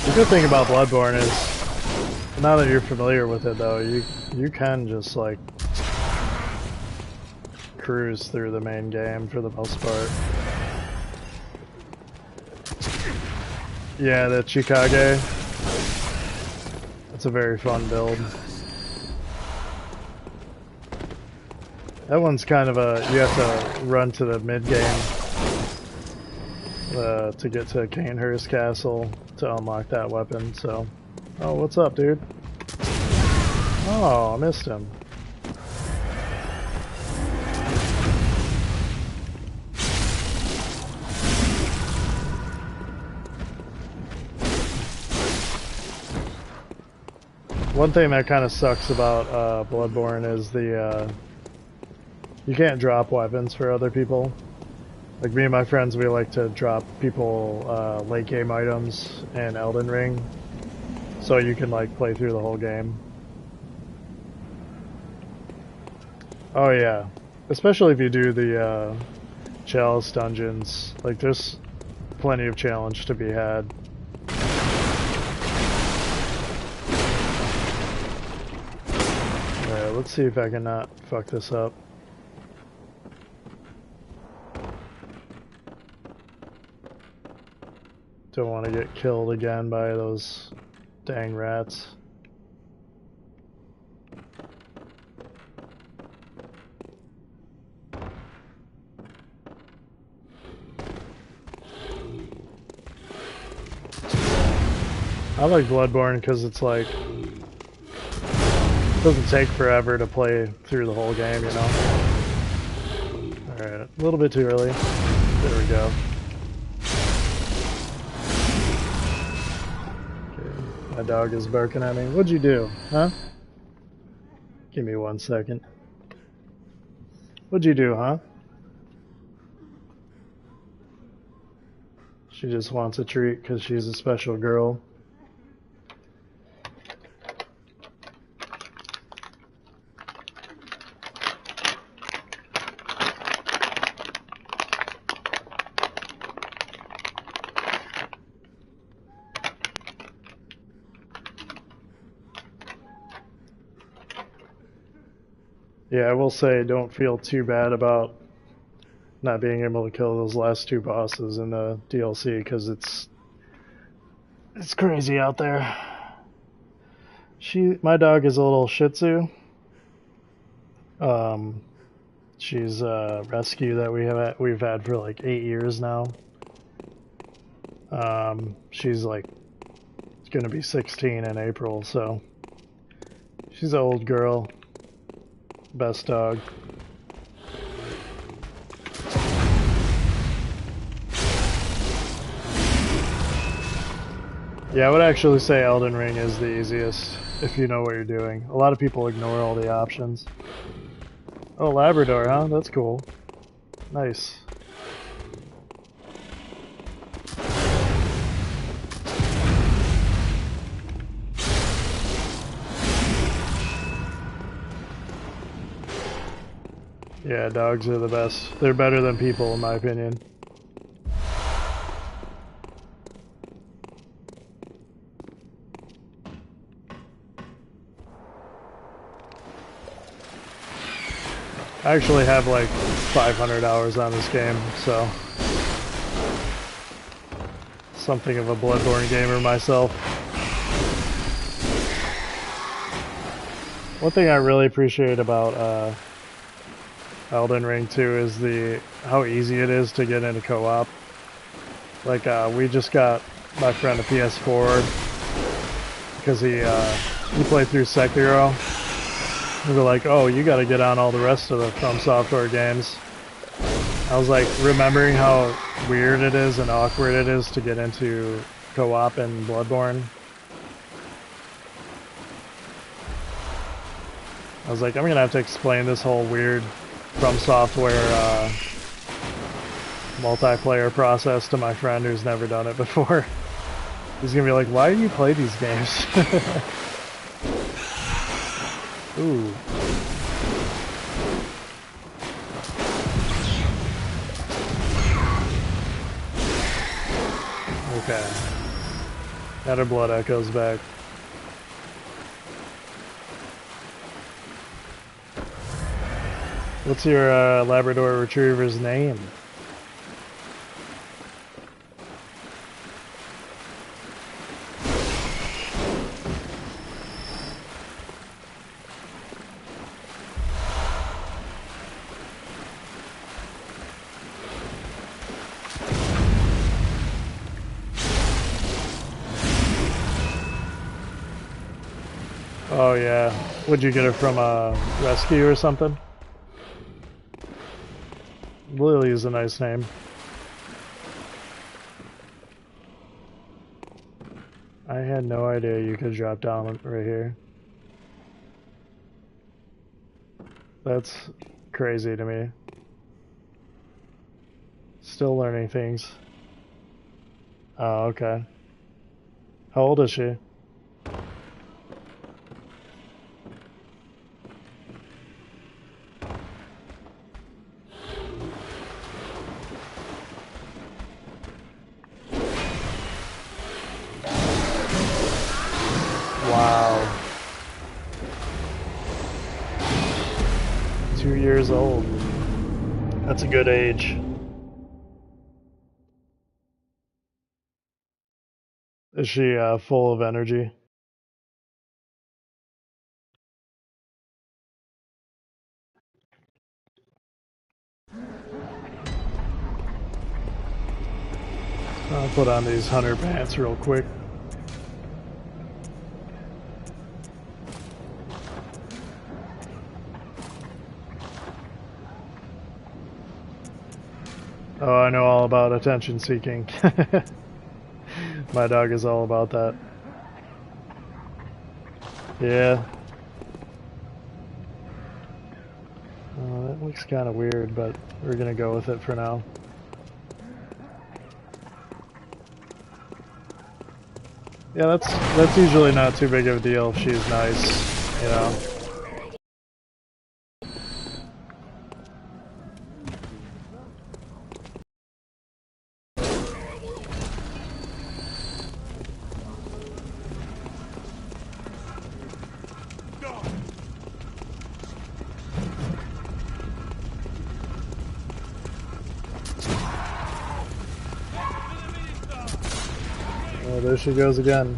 The good thing about Bloodborne is, now that you're familiar with it though, you can just like cruise through the main game for the most part. Yeah, the Chikage. That's a very fun build. That one's kind of a, you have to run to the mid game to get to Canehurst Castle to unlock that weapon, so. Oh, what's up, dude? Oh, I missed him. One thing that kind of sucks about Bloodborne is you can't drop weapons for other people. Like me and my friends, we like to drop people late game items in Elden Ring, so you can like play through the whole game. Oh yeah, especially if you do the chalice dungeons. Like there's plenty of challenge to be had. Alright, let's see if I can not fuck this up. Don't want to get killed again by those dang rats. I like Bloodborne because it's like, it doesn't take forever to play through the whole game, you know? Alright, a little bit too early. There we go. My dog is barking at me. What'd you do, huh? Give me 1 second. What'd you do, huh? She just wants a treat because she's a special girl. Yeah, I will say don't feel too bad about not being able to kill those last 2 bosses in the DLC because it's crazy out there. My dog is a little Shih Tzu. She's a rescue that we've had for like 8 years now. She's like gonna be 16 in April, so she's an old girl. Best dog. Yeah, I would actually say Elden Ring is the easiest. if you know what you're doing. A lot of people ignore all the options. Oh, Labrador, huh? That's cool. Nice. Yeah, dogs are the best. They're better than people, in my opinion. I actually have like 500 hours on this game, so something of a Bloodborne gamer myself. One thing I really appreciate about Elden Ring 2 is how easy it is to get into co-op. Like we just got my friend a PS4 because he played through Sekiro. We were like, oh, you gotta get on all the rest of the From Software games. I was like, remembering how weird it is and awkward it is to get into co-op in Bloodborne. I was like, I'm gonna have to explain this whole weird From Software multiplayer process to my friend who's never done it before. He's gonna be like, why do you play these games? Ooh. Okay. Got her blood echoes back. What's your Labrador Retriever's name? Oh yeah. Would you get it from a rescue or something? Lily is a nice name. I had no idea you could drop down right here. That's crazy to me. Still learning things. Oh, okay. How old is she? Wow. 2 years old. That's a good age. Is she full of energy? I'll put on these hunter pants real quick. Oh, I know all about attention seeking. My dog is all about that. Yeah. That looks kind of weird, but we're gonna go with it for now. Yeah, that's usually not too big of a deal if she's nice, you know. Oh, there she goes again.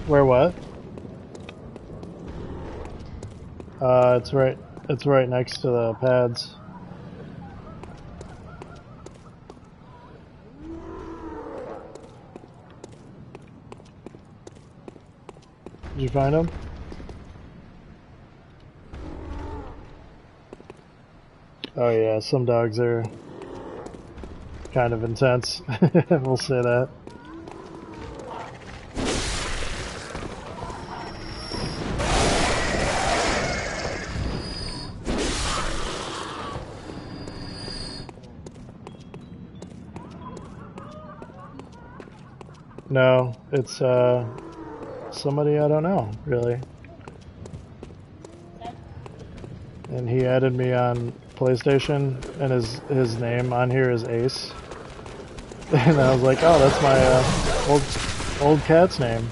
Where what? It's right next to the pads. Did you find him? Oh yeah, some dogs are kind of intense. We'll say that. No, it's somebody I don't know, really. And he added me on PlayStation, and his name on here is Ace. And I was like, oh, that's my old cat's name.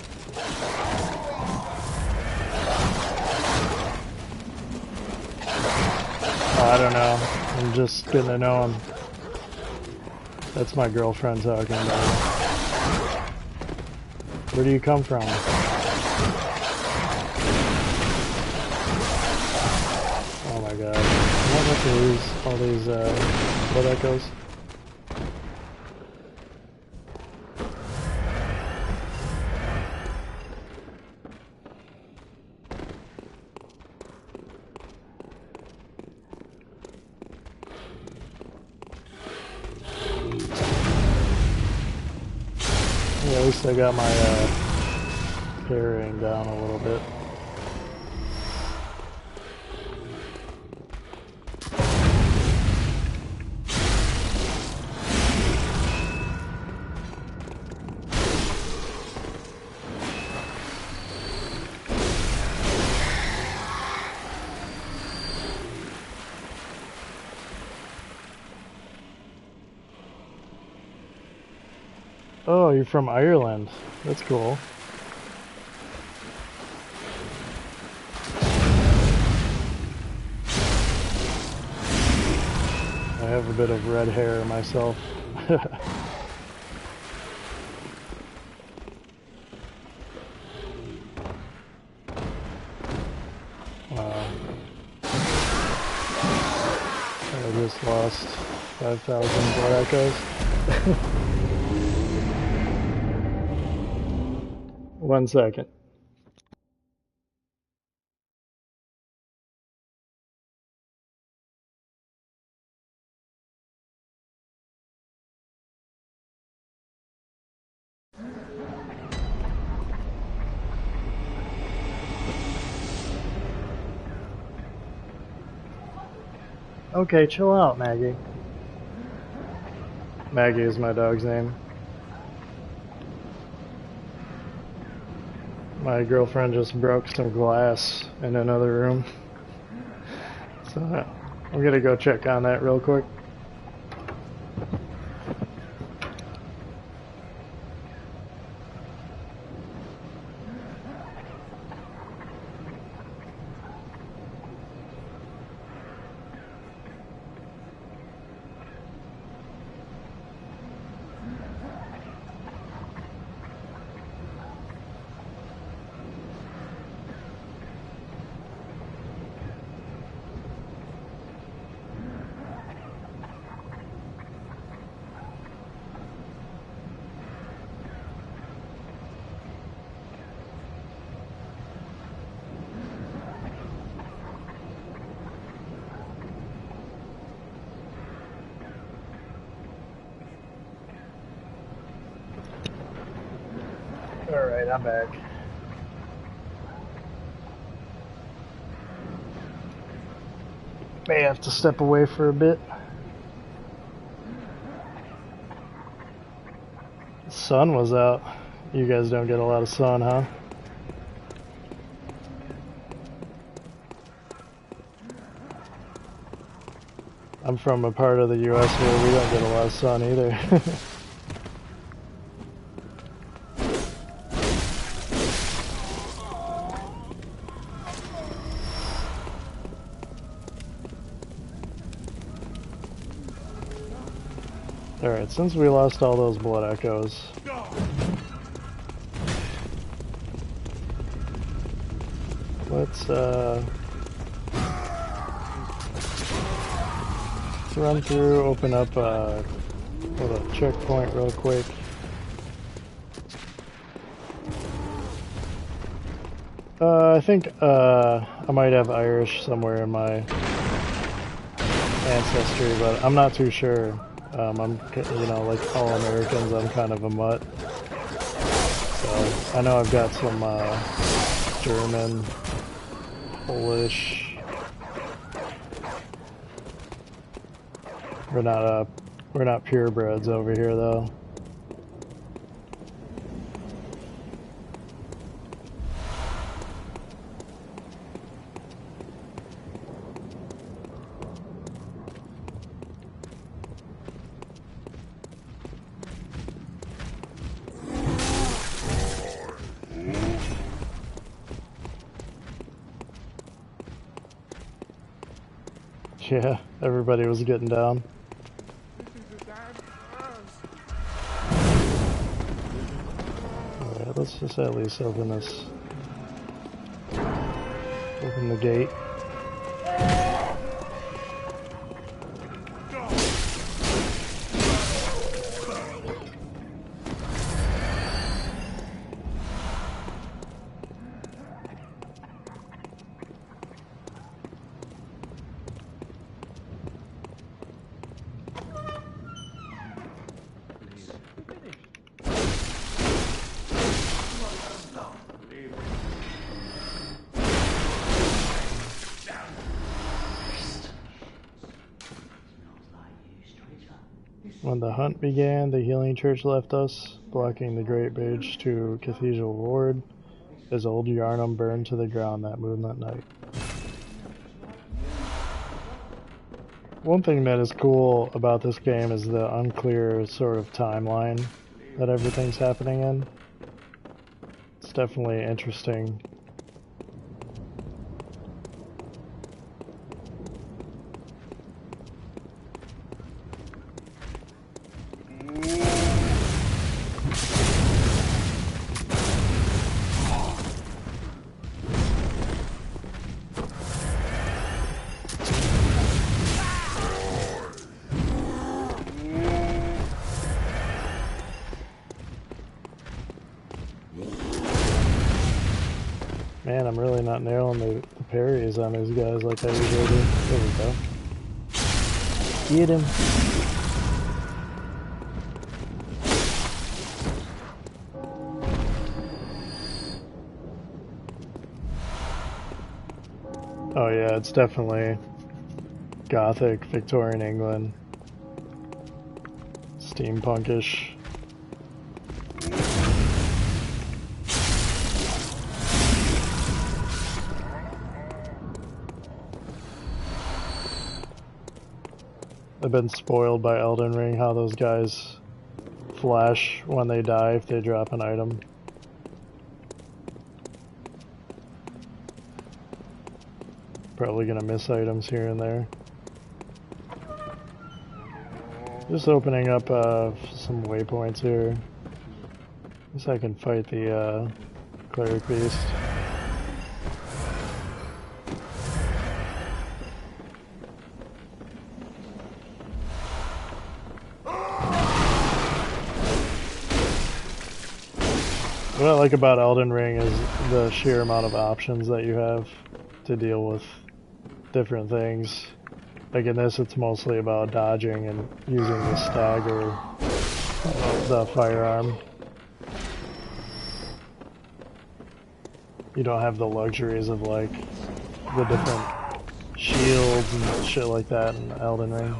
Oh, I don't know. I'm just getting to know him. That's my girlfriend talking about it. Where do you come from? Oh my god. What with all these blood echoes? Yeah, at least I got my parrying down a little bit. Oh, you're from Ireland. That's cool. I have a bit of red hair myself. I just lost 5,000 blood echoes. One second. Okay, chill out, Maggie. Maggie is my dog's name. My girlfriend just broke some glass in another room. So I'm gonna go check on that real quick. Alright, I'm back. May have to step away for a bit. The sun was out. You guys don't get a lot of sun, huh? I'm from a part of the US where we don't get a lot of sun either. Alright, since we lost all those blood echoes, let's run through, open up a checkpoint real quick. I think I might have Irish somewhere in my ancestry, but I'm not too sure. You know, like all Americans, I'm kind of a mutt. So I know I've got some German, Polish. We're not purebreds over here though. Yeah, everybody was getting down. Alright, let's just at least open this. Open the gate. When the hunt began, the healing church left us, blocking the great bridge to Cathedral Ward, as old Yarnum burned to the ground that moonlit night. One thing that is cool about this game is the unclear sort of timeline that everything's happening in. It's definitely interesting. Man, I'm really not nailing the parries on these guys like I usually do. There we go. Get him. Oh yeah, it's definitely Gothic, Victorian England. Steampunkish. I've been spoiled by Elden Ring, how those guys flash when they die if they drop an item. Probably gonna miss items here and there. Just opening up some waypoints here. Guess I can fight the cleric beast. What I like about Elden Ring is the sheer amount of options that you have to deal with different things. Like in this, it's mostly about dodging and using the stagger, the firearm. You don't have the luxuries of like the different shields and shit like that in Elden Ring.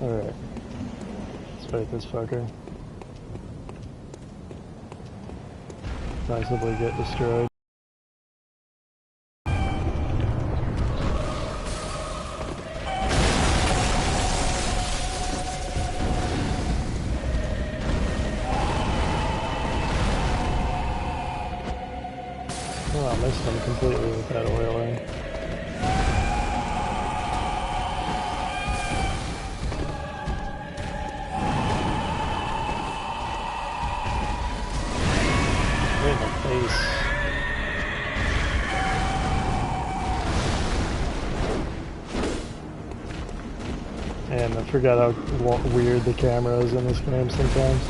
Alright. Let's fight this fucker. possibly get destroyed. Oh, I missed him completely with that oiling. Right in the face. And I forgot how weird the camera is in this game sometimes.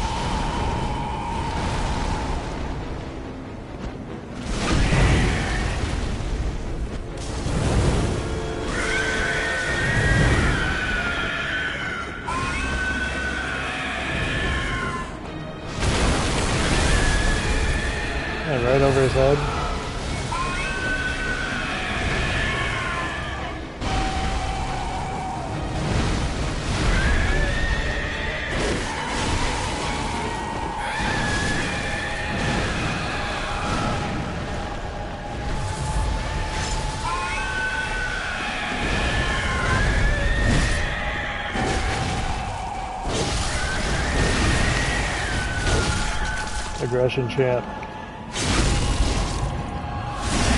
Yeah, right over his head. Aggression chant.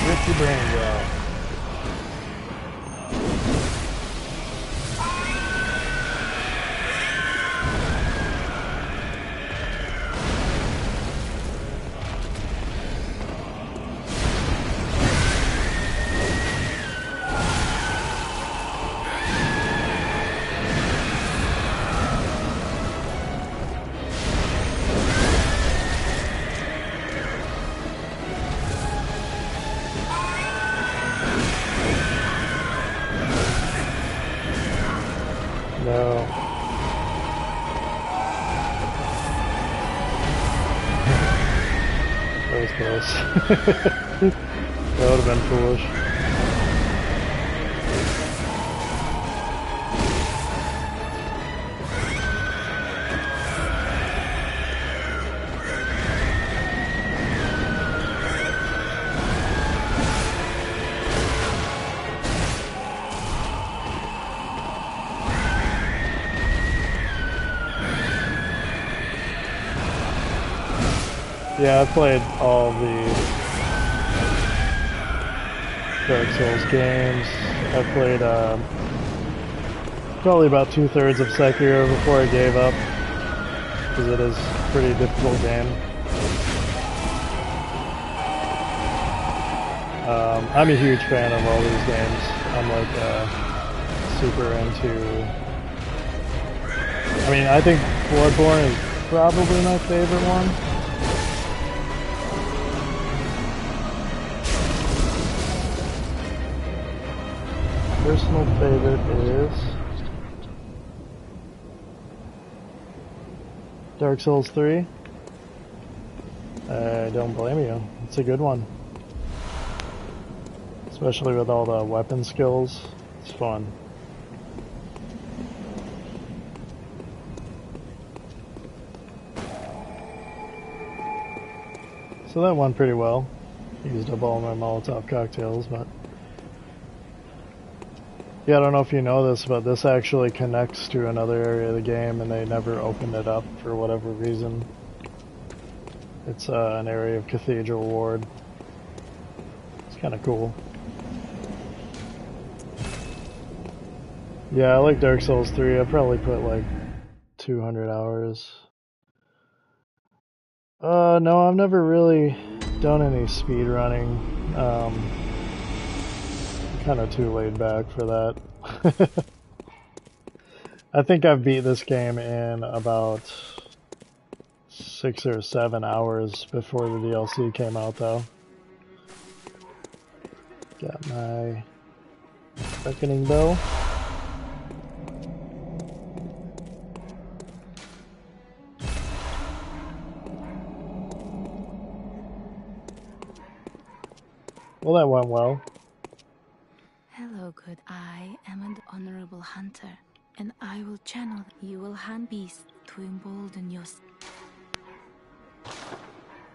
Rip your brains out. No. That was close. That would have been foolish. Yeah, I played all the Dark Souls games. I played probably about 2/3 of Sekiro before I gave up, because it is a pretty difficult game. I'm a huge fan of all these games. I'm like super into... I mean, I think Bloodborne is probably my favorite one. Personal favorite is Dark Souls 3. I don't blame you. It's a good one. Especially with all the weapon skills. It's fun. So that went pretty well. Used up all my Molotov cocktails, but... Yeah, I don't know if you know this, but this actually connects to another area of the game, and they never opened it up for whatever reason. It's an area of Cathedral Ward. It's kind of cool. Yeah, I like Dark Souls 3. I probably put like 200 hours. No, I've never really done any speed running. Kind of too laid back for that. I think I've beat this game in about 6 or 7 hours before the DLC came out, though. Got my reckoning bow. Well, that went well. Hello, good. I am an honorable hunter, and I will channel. You will hunt beasts to embolden your...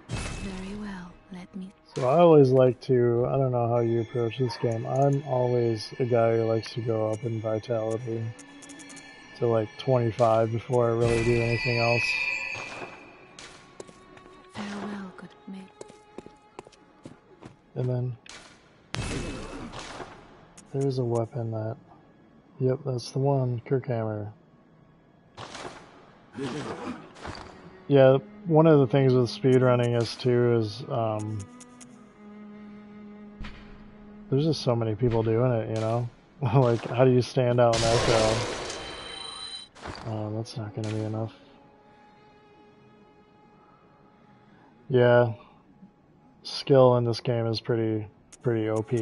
Very well. Let me. So I always like to, I don't know how you approach this game, I'm always a guy who likes to go up in vitality to like 25 before I really do anything else. Farewell, good mate. And then there's a weapon that, yep, that's the one, Kirkhammer. Yeah, one of the things with speedrunning is too is there's just so many people doing it, you know? Like, how do you stand out in that crowd? Oh, that's not gonna be enough. Yeah, skill in this game is pretty OP.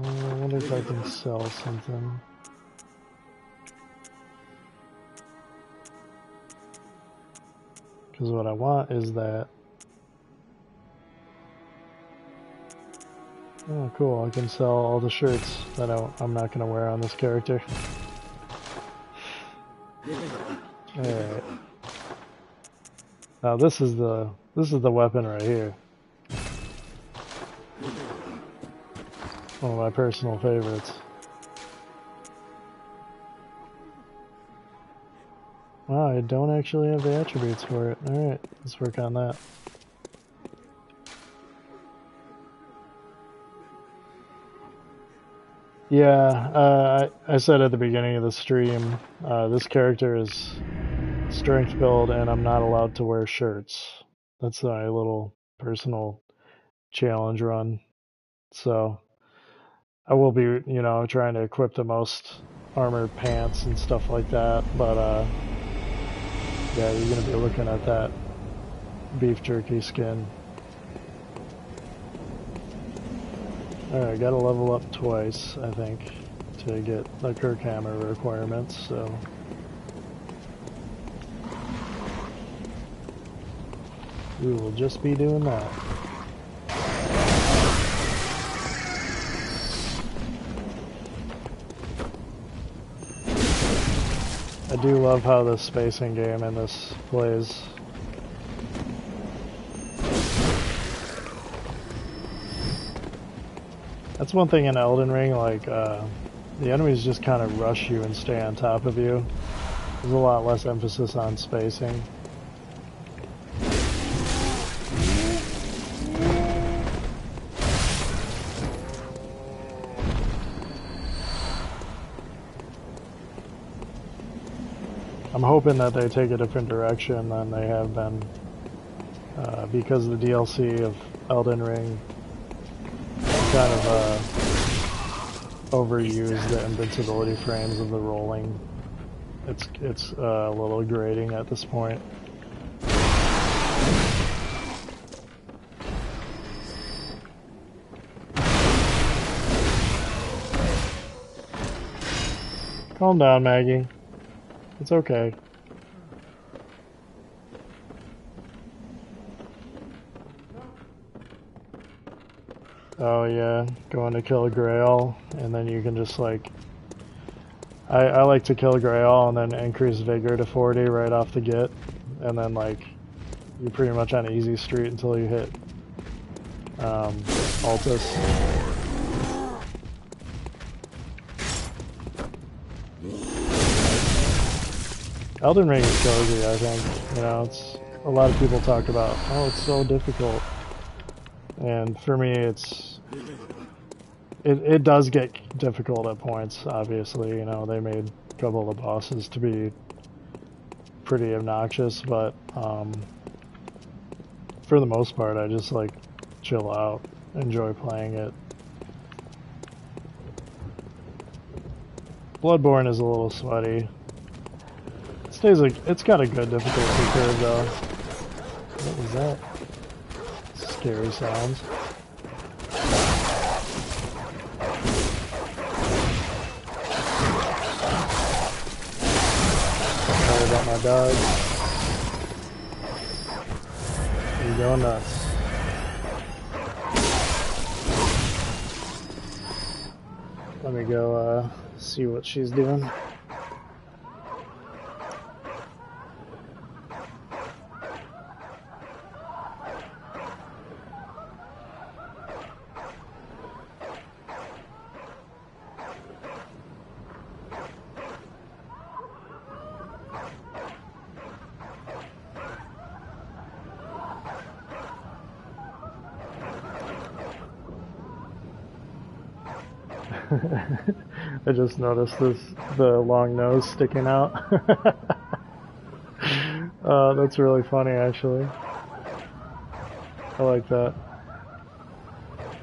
I wonder if I can sell something. Because what I want is that. Oh, cool. I can sell all the shirts that I'm not going to wear on this character. Alright. Now this is the weapon right here. One of my personal favorites. Wow, I don't actually have the attributes for it. Alright, let's work on that. Yeah, I said at the beginning of the stream, this character is strength build and I'm not allowed to wear shirts. That's my little personal challenge run. So I will be, you know, trying to equip the most armored pants and stuff like that, but yeah, you're gonna be looking at that beef jerky skin. Alright, gotta level up twice, I think, to get the Kirkhammer requirements, so. We will just be doing that. I do love how the spacing game in this plays. That's one thing in Elden Ring, like, the enemies just kind of rush you and stay on top of you. There's a lot less emphasis on spacing. I'm hoping that they take a different direction than they have been, because the DLC of Elden Ring kind of overused the invincibility frames of the rolling. It's a little grating at this point. Calm down, Maggie. It's okay. Oh yeah, going to kill a Grail, and then you can just like... I like to kill a Grail and then increase Vigor to 40 right off the get, and then like, you're pretty much on easy street until you hit Altus. Elden Ring is cozy, I think. You know, it's a lot of people talk about, oh, it's so difficult, and for me, it does get difficult at points. Obviously, you know, they made a couple of the bosses to be pretty obnoxious, but for the most part, I just like chill out, enjoy playing it. Bloodborne is a little sweaty. It's got a good difficulty curve though. What was that? Scary sounds. Sorry about my dog. You go nuts. Let me go see what she's doing. I just noticed the long nose sticking out. That's really funny, actually. I like that.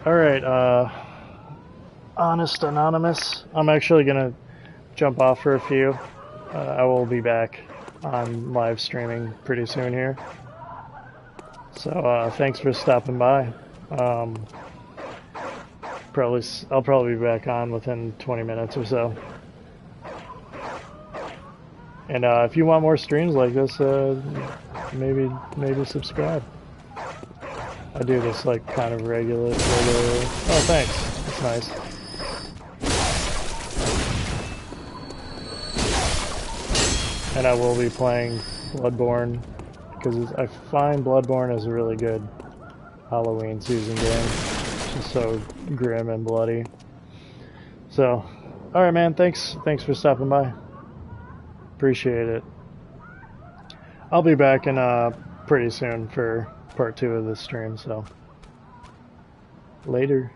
Alright, Honest Anonymous. I'm actually gonna jump off for a few. I will be back on live streaming pretty soon here. So, thanks for stopping by. I'll probably be back on within 20 minutes or so. And if you want more streams like this, maybe subscribe. I do this like kind of regularly. Oh, thanks. That's nice. And I will be playing Bloodborne because I find Bloodborne is a really good Halloween season game. It's just so grim and bloody. So, all right, man. Thanks for stopping by. Appreciate it. I'll be back in pretty soon for part 2 of this stream. So, later.